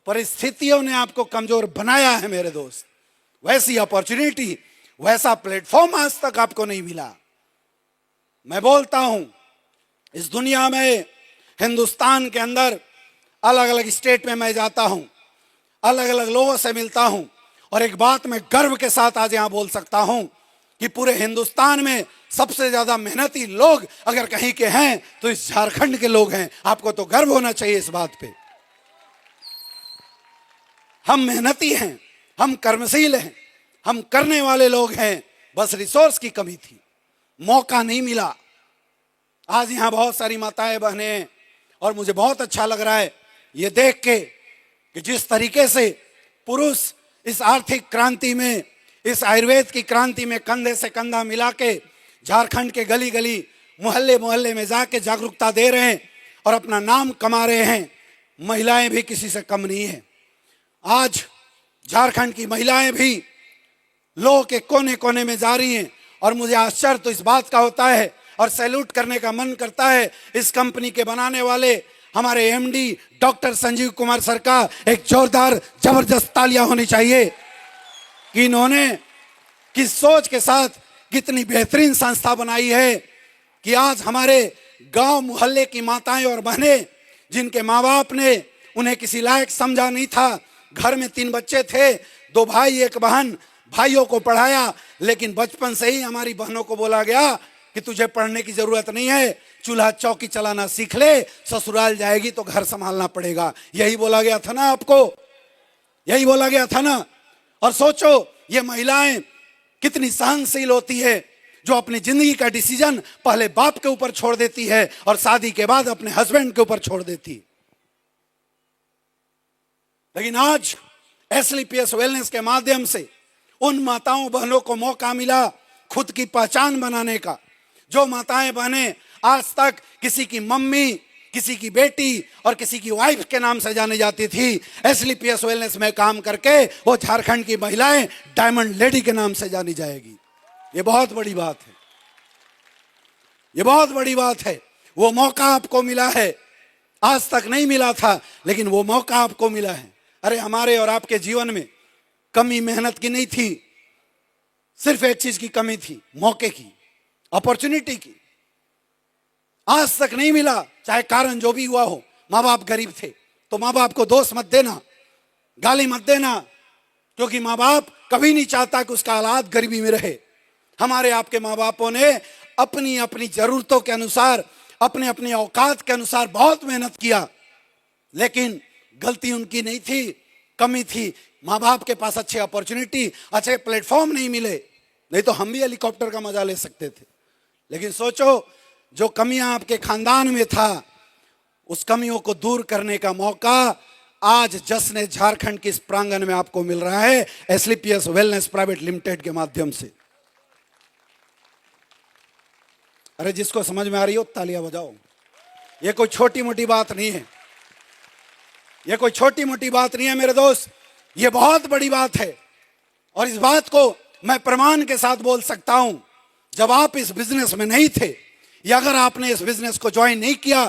परिस्थितियों ने आपको कमजोर बनाया है मेरे दोस्त। वैसी अपॉर्चुनिटी, वैसा प्लेटफॉर्म आज तक आपको नहीं मिला। मैं बोलता हूं, इस दुनिया में, हिंदुस्तान के अंदर अलग अलग स्टेट में मैं जाता हूं, अलग अलग लोगों से मिलता हूं, और एक बात मैं गर्व के साथ आज यहां बोल सकता हूं कि पूरे हिंदुस्तान में सबसे ज्यादा मेहनती लोग अगर कहीं के हैं तो इस झारखंड के लोग हैं। आपको तो गर्व होना चाहिए इस बात पे। हम मेहनती हैं, हम कर्मशील हैं, हम करने वाले लोग हैं, बस रिसोर्स की कमी थी, मौका नहीं मिला। आज यहां बहुत सारी माताएं बहनें हैं और मुझे बहुत अच्छा लग रहा है ये देख के कि जिस तरीके से पुरुष इस आर्थिक क्रांति में, इस आयुर्वेद की क्रांति में कंधे से कंधा मिला के झारखंड के गली गली, मोहल्ले मोहल्ले में जाके जागरूकता दे रहे हैं और अपना नाम कमा रहे हैं। महिलाएं भी किसी से कम नहीं है। आज झारखंड की महिलाएं भी लोगों के कोने कोने में जा रही हैं और मुझे आश्चर्य तो इस बात का होता है और सैल्यूट करने का मन करता है इस कंपनी के बनाने वाले हमारे MD doctor Sanjeev Kumar sir का एक जोरदार जबरदस्त तालियां होनी चाहिए कि इन्होंने किस सोच के साथ कितनी बेहतरीन संस्था बनाई है कि आज हमारे गांव मोहल्ले की माताएं और बहनें, जिनके माँ बाप ने उन्हें किसी लायक समझा नहीं था, घर में 3 बच्चे थे, 2 भाई 1 बहन, भाइयों को पढ़ाया, लेकिन बचपन से ही हमारी बहनों को बोला गया कि तुझे पढ़ने की जरूरत नहीं है, चूल्हा चौकी चलाना सीख ले, ससुराल जाएगी तो घर संभालना पड़ेगा। यही बोला गया था ना आपको, यही बोला गया था ना। और सोचो ये महिलाएं कितनी सहनशील होती है, जो अपनी जिंदगी का डिसीजन पहले बाप के ऊपर छोड़ देती है और शादी के बाद अपने हस्बैंड के ऊपर छोड़ देती। लेकिन आज एसलीपीएस वेलनेस के माध्यम से उन माताओं बहनों को मौका मिला खुद की पहचान बनाने का। जो माताएं बहनें आज तक किसी की मम्मी, किसी की बेटी और किसी की वाइफ के नाम से जानी जाती थी, एसलीपीएस वेलनेस में काम करके वो झारखंड की महिलाएं डायमंड लेडी के नाम से जानी जाएगी। ये बहुत बड़ी बात है, ये बहुत बड़ी बात है। वो मौका आपको मिला है, आज तक नहीं मिला था, लेकिन वो मौका आपको मिला है। अरे हमारे और आपके जीवन में कमी मेहनत की नहीं थी, सिर्फ एक चीज की कमी थी, मौके की, अपॉर्चुनिटी की। आज तक नहीं मिला, चाहे कारण जो भी हुआ हो। माँ बाप गरीब थे तो माँ बाप को दोष मत देना, गाली मत देना, क्योंकि माँ बाप कभी नहीं चाहता कि उसका औलाद गरीबी में रहे। हमारे आपके माँ बापों ने अपनी अपनी जरूरतों के अनुसार, अपने अपनी औकात के अनुसार बहुत मेहनत किया, लेकिन गलती उनकी नहीं थी, कमी थी माँ बाप के पास अच्छे अपॉर्चुनिटी, अच्छे प्लेटफॉर्म नहीं मिले, नहीं तो हम भी हेलीकॉप्टर का मजा ले सकते थे। लेकिन सोचो जो कमियां आपके खानदान में था, उस कमियों को दूर करने का मौका आज जश्न झारखंड के इस प्रांगण में आपको मिल रहा है एसलीपीएस वेलनेस प्राइवेट लिमिटेड के माध्यम से। अरे जिसको समझ में आ रही हो तालियां बजाओ। ये कोई छोटी मोटी बात नहीं है, ये कोई छोटी मोटी बात नहीं है मेरे दोस्त, ये बहुत बड़ी बात है। और इस बात को मैं प्रमाण के साथ बोल सकता हूं, जब आप इस बिजनेस में नहीं थे, या अगर आपने इस बिजनेस को ज्वाइन नहीं किया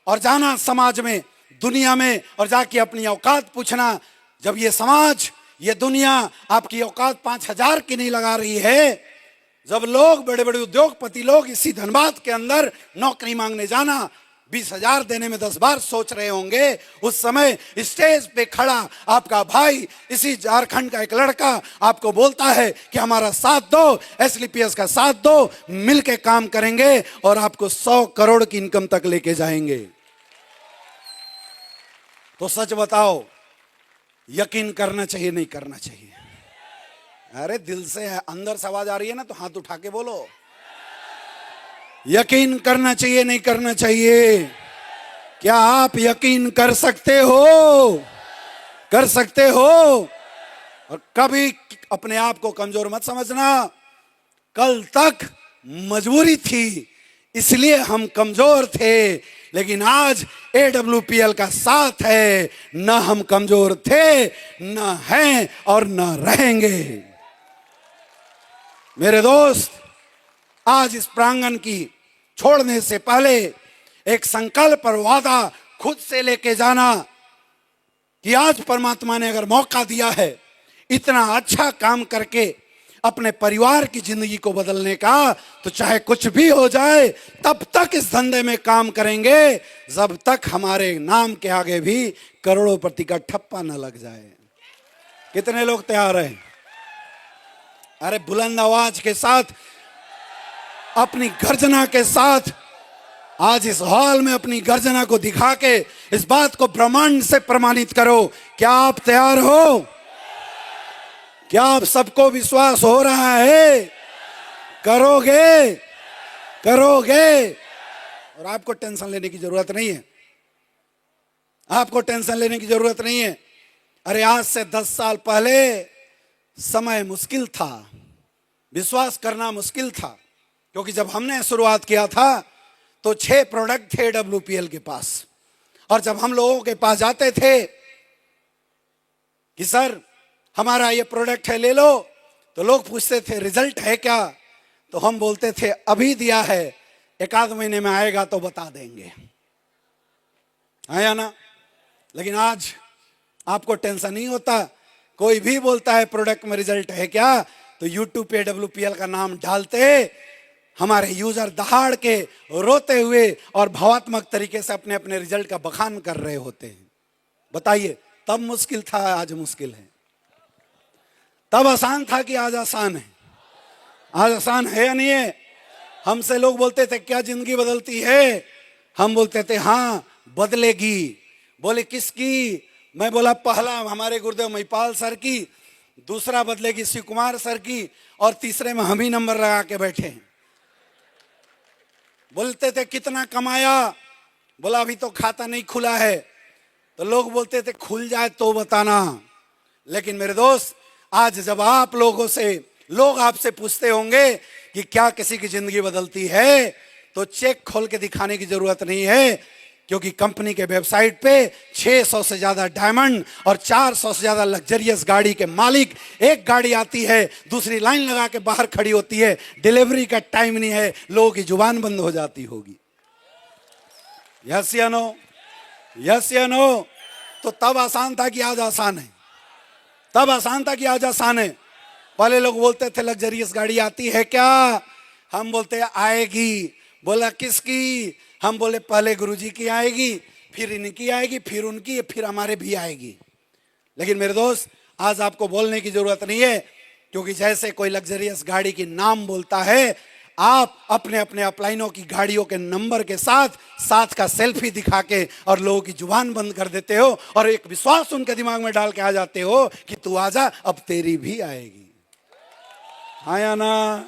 और जाना समाज में, दुनिया में, और जाके अपनी औकात पूछना, जब ये समाज, ये दुनिया आपकी औकात 5,000 की नहीं लगा रही है, जब लोग बड़े बड़े उद्योगपति लोग इसी धनबाद के अंदर नौकरी मांगने जाना 20,000 देने में 10 बार सोच रहे होंगे, उस समय स्टेज पे खड़ा आपका भाई, इसी झारखंड का एक लड़का आपको बोलता है कि हमारा साथ दो, एसलीपीएस का साथ दो, मिलके काम करेंगे और आपको 100 करोड़ की इनकम तक लेके जाएंगे। तो सच बताओ, यकीन करना चाहिए नहीं करना चाहिए? अरे दिल से अंदर से आवाज आ रही है ना, तो हाथ उठा के बोलो, यकीन करना चाहिए नहीं करना चाहिए? क्या आप यकीन कर सकते हो? कर सकते हो? और कभी अपने आप को कमजोर मत समझना। कल तक मजबूरी थी इसलिए हम कमजोर थे, लेकिन आज AWPL का साथ है, न हम कमजोर थे, न हैं और न रहेंगे। मेरे दोस्त, आज इस प्रांगण की छोड़ने से पहले एक संकल्प और वादा खुद से लेके जाना कि आज परमात्मा ने अगर मौका दिया है इतना अच्छा काम करके अपने परिवार की जिंदगी को बदलने का, तो चाहे कुछ भी हो जाए तब तक इस धंधे में काम करेंगे जब तक हमारे नाम के आगे भी करोड़ोंपति का ठप्पा न लग जाए। कितने लोग तैयार हैं? अरे बुलंद आवाज के साथ, अपनी गर्जना के साथ आज इस हॉल में अपनी गर्जना को दिखा के इस बात को ब्रह्मांड से प्रमाणित करो। क्या आप तैयार हो? क्या आप सबको विश्वास हो रहा है? करोगे? करोगे? और आपको टेंशन लेने की जरूरत नहीं है। आपको टेंशन लेने की जरूरत नहीं है। अरे आज से 10 साल पहले समय मुश्किल था, विश्वास करना मुश्किल था, क्योंकि जब हमने शुरुआत किया था तो 6 प्रोडक्ट थे WPL के पास। और जब हम लोगों के पास जाते थे कि सर हमारा ये प्रोडक्ट है ले लो, तो लोग पूछते थे रिजल्ट है क्या? तो हम बोलते थे अभी दिया है, 1 आध महीने में आएगा तो बता देंगे। आया ना? लेकिन आज आपको टेंशन नहीं होता। कोई भी बोलता है प्रोडक्ट में रिजल्ट है क्या, तो यूट्यूब पे WPL का नाम डालते हमारे यूजर दहाड़ के रोते हुए और भावात्मक तरीके से अपने अपने रिजल्ट का बखान कर रहे होते हैं। बताइए, तब मुश्किल था, आज मुश्किल है? तब आसान था कि आज आसान है? आज आसान है या नहीं है? हमसे लोग बोलते थे क्या जिंदगी बदलती है? हम बोलते थे हाँ बदलेगी। बोले किसकी? मैं बोला पहला हमारे गुरुदेव महिपाल सर की, दूसरा बदलेगी शिव कुमार सर की, और तीसरे में हम ही नंबर लगा के बैठे हैं। बोलते थे कितना कमाया? बोला अभी तो खाता नहीं खुला है। तो लोग बोलते थे खुल जाए तो बताना। लेकिन मेरे दोस्त, आज जब आप लोगों से लोग आपसे पूछते होंगे कि क्या किसी की जिंदगी बदलती है, तो चेक खोल के दिखाने की जरूरत नहीं है, क्योंकि कंपनी के वेबसाइट पे 600 से ज्यादा डायमंड और 400 से ज्यादा लग्जरियस गाड़ी के मालिक, एक गाड़ी आती है दूसरी लाइन लगा के बाहर खड़ी होती है, डिलीवरी का टाइम नहीं है, लोगों की जुबान बंद हो जाती होगी। यस या नो? यस या नो? तो तब आसान था कि आज आसान है? तब आसान था कि आज आसान है? पहले लोग बोलते थे लग्जरियस गाड़ी आती है क्या? हम बोलते आएगी। बोला किसकी? हम बोले पहले गुरुजी की आएगी, फिर इनकी आएगी, फिर उनकी, फिर हमारे भी आएगी। लेकिन मेरे दोस्त, आज आपको बोलने की जरूरत नहीं है, क्योंकि जैसे कोई लग्जरियस गाड़ी की नाम बोलता है, आप अपने अपने अपलाइनों की गाड़ियों के नंबर के साथ का सेल्फी दिखा के और लोगों की जुबान बंद कर देते हो और एक विश्वास उनके दिमाग में डाल के आ जाते हो कि तू आजा, अब तेरी भी आएगी। हाँ या ना?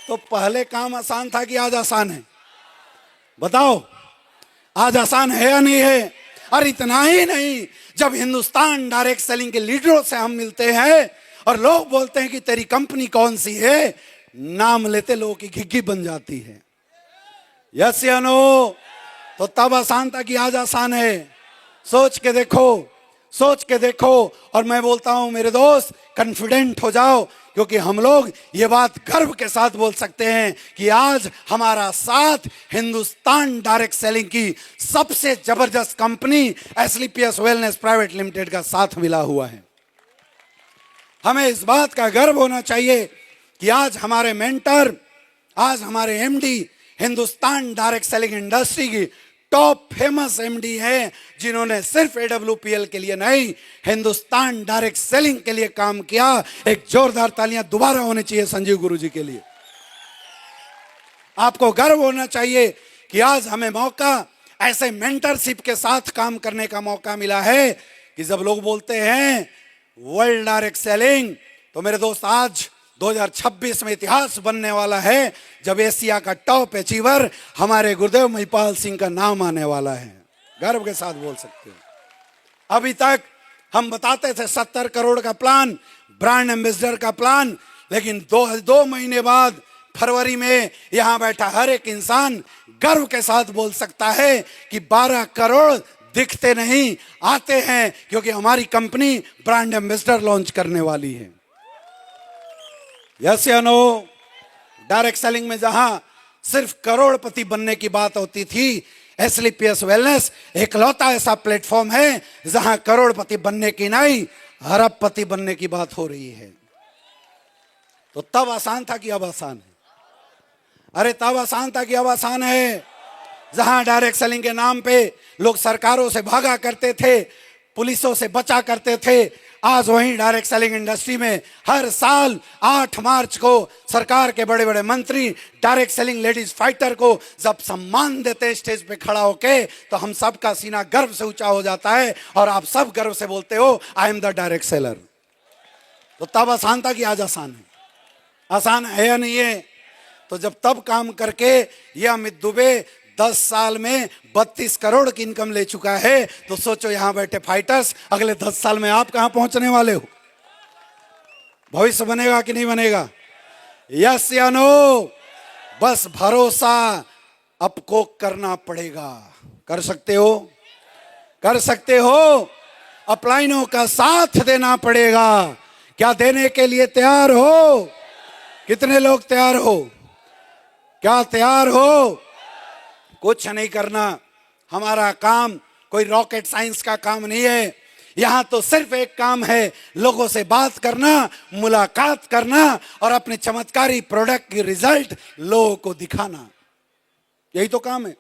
तो पहले काम आसान था कि आज आसान है? बताओ, आज आसान है या नहीं है? और इतना ही नहीं, जब हिंदुस्तान डायरेक्ट सेलिंग के लीडरों से हम मिलते हैं और लोग बोलते हैं कि तेरी कंपनी कौन सी है, नाम लेते लोगों की घिघी बन जाती है। यस या नो? तो तब आसान था कि आज आसान है? सोच के देखो, सोच के देखो। और मैं बोलता हूं मेरे दोस्त, कॉन्फिडेंट हो जाओ, क्योंकि हम लोग ये बात गर्व के साथ बोल सकते हैं कि आज हमारा साथ हिंदुस्तान डायरेक्ट सेलिंग की सबसे जबरदस्त company SLPS wellness private limited का साथ मिला हुआ है। हमें इस बात का गर्व होना चाहिए कि आज हमारे मेंटर, आज हमारे MD Hindustan direct selling industry की टॉप फेमस MD हैं, जिन्होंने सिर्फ AWPL के लिए नहीं, हिंदुस्तान डायरेक्ट सेलिंग के लिए काम किया। एक जोरदार तालियां दोबारा होनी चाहिए संजीव गुरुजी के लिए। आपको गर्व होना चाहिए कि आज हमें मौका ऐसे मेंटरशिप के साथ काम करने का मौका मिला है कि जब लोग बोलते हैं वर्ल्ड डायरेक्ट सेलिंग, तो मेरे दोस्त आज 2026 में इतिहास बनने वाला है जब एशिया का टॉप अचीवर हमारे गुरुदेव महिपाल सिंह का नाम आने वाला है। गर्व के साथ बोल सकते हो। अभी तक हम बताते थे 70 करोड़ का प्लान, ब्रांड एम्बेसडर का प्लान, लेकिन 2 महीने बाद फरवरी में यहां बैठा हर एक इंसान गर्व के साथ बोल सकता है कि 12 करोड़ दिखते नहीं, आते हैं, क्योंकि हमारी कंपनी ब्रांड एम्बेसडर लॉन्च करने वाली है। यस या नो? डायरेक्ट सेलिंग में जहां सिर्फ करोड़पति बनने की बात होती थी, SLPS वेलनेस एकलौता ऐसा प्लेटफॉर्म है जहां करोड़पति बनने की नहीं, अरबपति बनने की बात हो रही है। तो तब आसान था कि अब आसान है? अरे तब आसान था कि अब आसान है? जहां डायरेक्ट सेलिंग के नाम पे लोग सरकारों से भागा करते थे, पुलिसों से बचा करते थे, आज वहीं डायरेक्ट सेलिंग इंडस्ट्री में हर साल 8 मार्च को सरकार के बड़े बड़े मंत्री डायरेक्ट सेलिंग लेडीज फाइटर को जब सम्मान देते हैं स्टेज पे खड़ा होके, तो हम सबका सीना गर्व से ऊंचा हो जाता है और आप सब गर्व से बोलते हो I am the direct seller. तो तब आसान था कि आज आसान है? आसान है या नहीं है? तो जब तब काम करके ये अमित दुबे 10 साल में 32 करोड़ की इनकम ले चुका है, तो सोचो यहां बैठे फाइटर्स अगले 10 साल में आप कहां पहुंचने वाले हो? भविष्य बनेगा कि नहीं बनेगा? यस या नो? बस भरोसा आपको करना पड़ेगा। कर सकते हो? कर सकते हो? अपलाइनों का साथ देना पड़ेगा। क्या देने के लिए तैयार हो? कितने लोग तैयार हो? क्या तैयार हो? कुछ नहीं करना। हमारा काम कोई रॉकेट साइंस का काम नहीं है। यहां तो सिर्फ एक काम है, लोगों से बात करना, मुलाकात करना और अपने चमत्कारी प्रोडक्ट की रिजल्ट लोगों को दिखाना। यही तो काम है,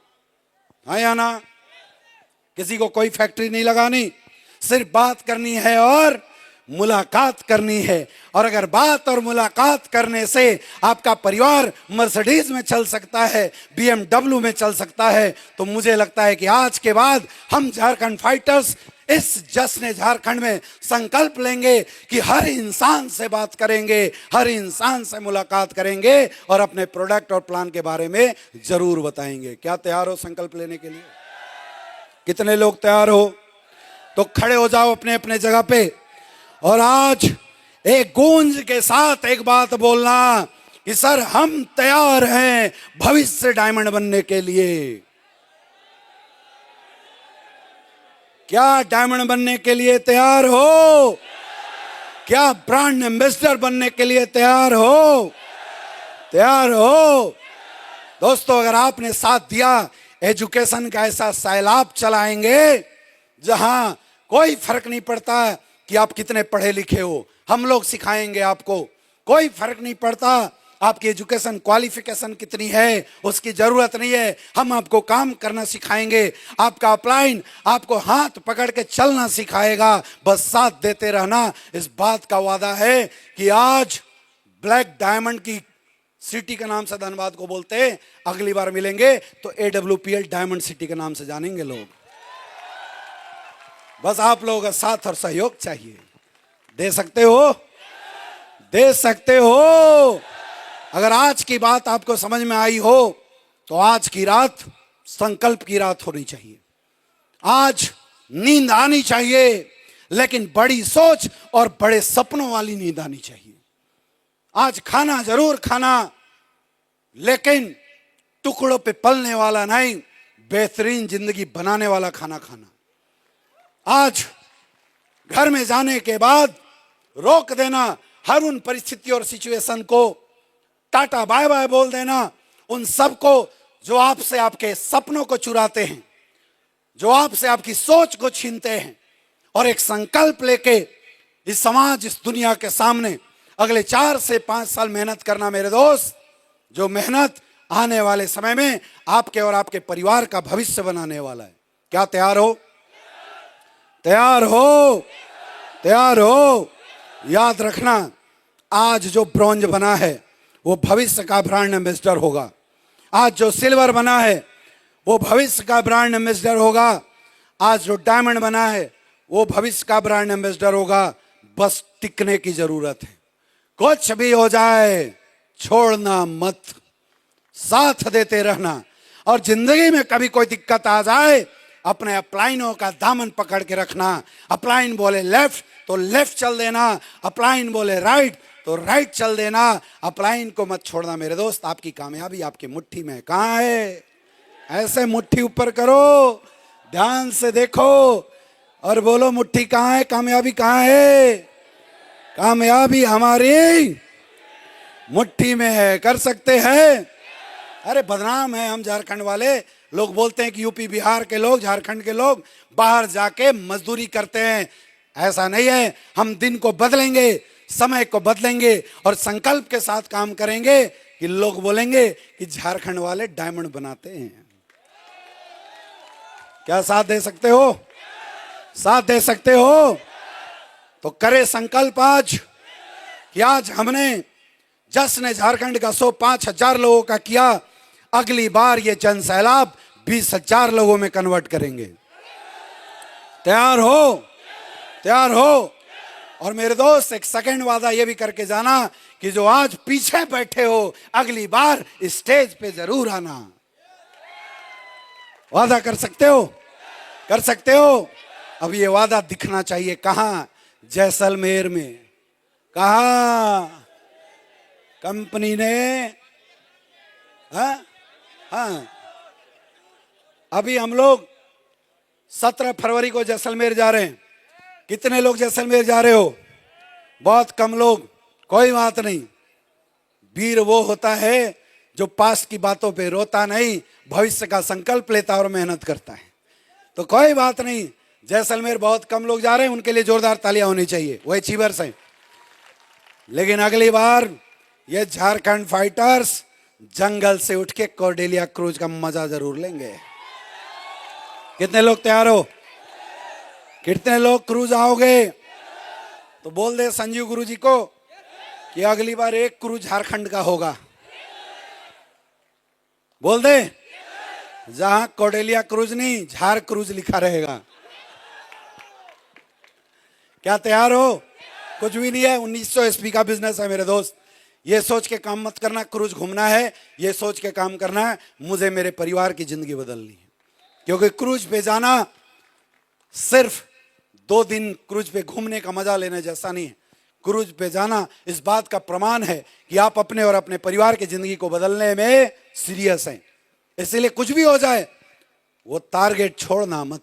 हाँ या ना? किसी को कोई फैक्ट्री नहीं लगानी, सिर्फ बात करनी है और मुलाकात करनी है। और अगर बात और मुलाकात करने से आपका परिवार मर्सिडीज में चल सकता है, BMW में चल सकता है, तो मुझे लगता है कि आज के बाद हम झारखंड फाइटर्स इस जश्न झारखंड में संकल्प लेंगे कि हर इंसान से बात करेंगे, हर इंसान से मुलाकात करेंगे और अपने प्रोडक्ट और प्लान के बारे में जरूर बताएंगे। क्या तैयार हो संकल्प लेने के लिए? कितने लोग तैयार हो? तो खड़े हो जाओ अपने अपने जगह पे और आज एक गूंज के साथ एक बात बोलना कि सर हम तैयार हैं भविष्य डायमंड बनने के लिए। क्या डायमंड बनने के लिए तैयार हो? क्या ब्रांड एम्बेसडर बनने के लिए तैयार हो? तैयार हो? दोस्तों, अगर आपने साथ दिया, एजुकेशन का ऐसा सैलाब चलाएंगे जहां कोई फर्क नहीं पड़ता कि आप कितने पढ़े लिखे हो, हम लोग सिखाएंगे आपको। कोई फर्क नहीं पड़ता आपकी एजुकेशन क्वालिफिकेशन कितनी है, उसकी जरूरत नहीं है, हम आपको काम करना सिखाएंगे। आपका अपलाइन आपको हाथ पकड़ के चलना सिखाएगा, बस साथ देते रहना। इस बात का वादा है कि आज ब्लैक डायमंड की सिटी के नाम से धनबाद को बोलते हैं, अगली बार मिलेंगे तो AWPL डायमंड सिटी के नाम से जानेंगे लोग। बस आप लोगों का साथ और सहयोग चाहिए। दे सकते हो? दे सकते हो? अगर आज की बात आपको समझ में आई हो तो आज की रात संकल्प की रात होनी चाहिए। आज नींद आनी चाहिए, लेकिन बड़ी सोच और बड़े सपनों वाली नींद आनी चाहिए। आज खाना जरूर खाना, लेकिन टुकड़ों पे पलने वाला नहीं, बेहतरीन जिंदगी बनाने वाला खाना खाना। आज घर में जाने के बाद रोक देना हर उन परिस्थिति और सिचुएशन को, टाटा बाय बाय बोल देना उन सब को जो आपसे आपके सपनों को चुराते हैं, जो आपसे आपकी सोच को छीनते हैं, और एक संकल्प लेके इस समाज, इस दुनिया के सामने अगले 4 से 5 साल मेहनत करना मेरे दोस्त, जो मेहनत आने वाले समय में आपके और आपके परिवार का भविष्य बनाने वाला है। क्या तैयार हो? तैयार हो? तैयार हो? याद रखना, आज जो ब्रॉन्ज बना है वो भविष्य का ब्रांड एम्बेसडर होगा। आज जो सिल्वर बना है वो भविष्य का ब्रांड एम्बेसडर होगा। आज जो डायमंड बना है वो भविष्य का ब्रांड एम्बेसडर होगा। बस टिकने की जरूरत है। कुछ भी हो जाए छोड़ना मत, साथ देते रहना। और जिंदगी में कभी कोई दिक्कत आ जाए, अपने अपलाइनों का दामन पकड़ के रखना। अपलाइन बोले लेफ्ट तो लेफ्ट चल देना, अपलाइन बोले राइट तो राइट चल देना। अपलाइन को मत छोड़ना मेरे दोस्त। आपकी कामयाबी आपकी मुट्ठी में। कहाँ है? ऐसे मुट्ठी ऊपर करो, ध्यान से देखो और बोलो मुट्ठी कहाँ है? कामयाबी कहाँ है? कामयाबी हमारी मुट्ठी में है। कर सकते हैं? अरे बदनाम है हम झारखंड वाले। लोग बोलते हैं कि यूपी बिहार के लोग, झारखंड के लोग बाहर जाके मजदूरी करते हैं। ऐसा नहीं है। हम दिन को बदलेंगे, समय को बदलेंगे और संकल्प के साथ काम करेंगे कि लोग बोलेंगे कि झारखंड वाले डायमंड बनाते हैं। क्या साथ दे सकते हो? साथ दे सकते हो? तो करे संकल्प आज कि आज हमने जश्न झारखंड का 5,000 लोगों का किया, अगली बार ये जन सैलाब 20,000 लोगों में कन्वर्ट करेंगे। तैयार हो? तैयार हो? और मेरे दोस्त एक सेकंड वादा ये भी करके जाना कि जो आज पीछे बैठे हो, अगली बार स्टेज पे जरूर आना। वादा कर सकते हो? कर सकते हो? अब ये वादा दिखना चाहिए। कहां? जैसलमेर में। कहां? कंपनी ने हाँ अभी हम लोग 17 फरवरी को जैसलमेर जा रहे हैं। कितने लोग जैसलमेर जा रहे हो? बहुत कम लोग। कोई बात नहीं, वीर वो होता है जो पास्ट की बातों पे रोता नहीं, भविष्य का संकल्प लेता और मेहनत करता है। तो कोई बात नहीं, जैसलमेर बहुत कम लोग जा रहे हैं, उनके लिए जोरदार तालियां होनी चाहिए, वो अचीवर्स हैं। लेकिन अगली बार ये झारखंड फाइटर्स जंगल से उठ के कॉर्डेलिया क्रूज का मजा जरूर लेंगे। कितने लोग तैयार हो? कितने लोग क्रूज आओगे? तो बोल दे संजीव गुरुजी को कि अगली बार एक क्रूज झारखंड का होगा। बोल दे, जहां कॉर्डेलिया क्रूज नहीं, झार क्रूज लिखा रहेगा। क्या तैयार हो? कुछ भी नहीं है, 1900 एसपी का बिजनेस है मेरे दोस्त। ये सोच के काम मत करना क्रूज घूमना है, ये सोच के काम करना है मुझे मेरे परिवार की जिंदगी बदलनी है। क्योंकि क्रूज पे जाना सिर्फ 2 दिन क्रूज पे घूमने का मजा लेने जैसा नहीं है। क्रूज पे जाना इस बात का प्रमाण है कि आप अपने और अपने परिवार की जिंदगी को बदलने में सीरियस हैं। इसीलिए कुछ भी हो जाए वो टारगेट छोड़ना मत।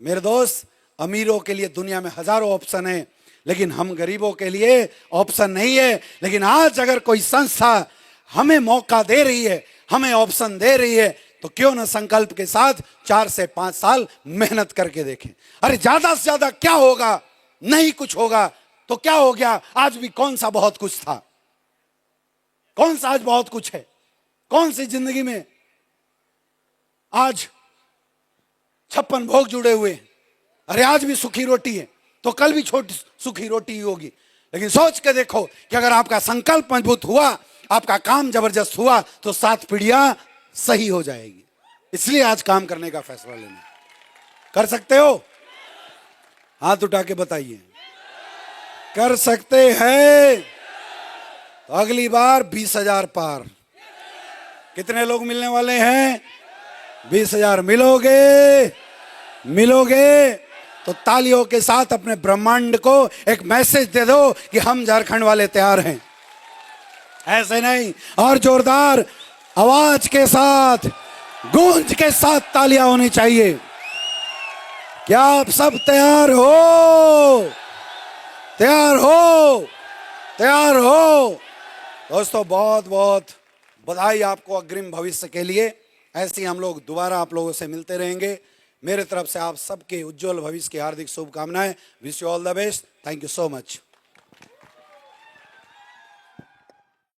मेरे दोस्त, अमीरों के लिए दुनिया में हजारों ऑप्शन है, लेकिन हम गरीबों के लिए ऑप्शन नहीं है। लेकिन आज अगर कोई संस्था हमें मौका दे रही है, हमें ऑप्शन दे रही है, तो क्यों ना संकल्प के साथ 4 से 5 साल मेहनत करके देखें। अरे ज्यादा से ज्यादा क्या होगा? नहीं कुछ होगा तो क्या हो गया? आज भी कौन सा बहुत कुछ था? कौन सा आज बहुत कुछ है? कौन सी जिंदगी में आज 56 भोग जुड़े हुए? अरे आज भी सूखी रोटी है तो कल भी छोटी सूखी रोटी ही होगी। लेकिन सोच के देखो कि अगर आपका संकल्प मजबूत हुआ, आपका काम जबरदस्त हुआ, तो 7 पीढ़ियां सही हो जाएगी। इसलिए आज काम करने का फैसला लेना। कर सकते हो? हाथ उठा के बताइए। कर सकते हैं? तो अगली बार 20,000 पार। कितने लोग मिलने वाले हैं? 20,000 मिलोगे? मिलोगे? तो तालियों के साथ अपने ब्रह्मांड को एक मैसेज दे दो कि हम झारखंड वाले तैयार हैं। ऐसे नहीं, और जोरदार आवाज के साथ, गूंज के साथ तालियां होनी चाहिए। क्या आप सब तैयार हो? तैयार हो? तैयार हो? दोस्तों, बहुत बहुत बधाई आपको अग्रिम भविष्य के लिए। ऐसे ही हम लोग दोबारा आप लोगों से मिलते रहेंगे। मेरे तरफ से आप सबके उज्जवल भविष्य की हार्दिक शुभकामनाएं। Wish you all the best. Thank you so much.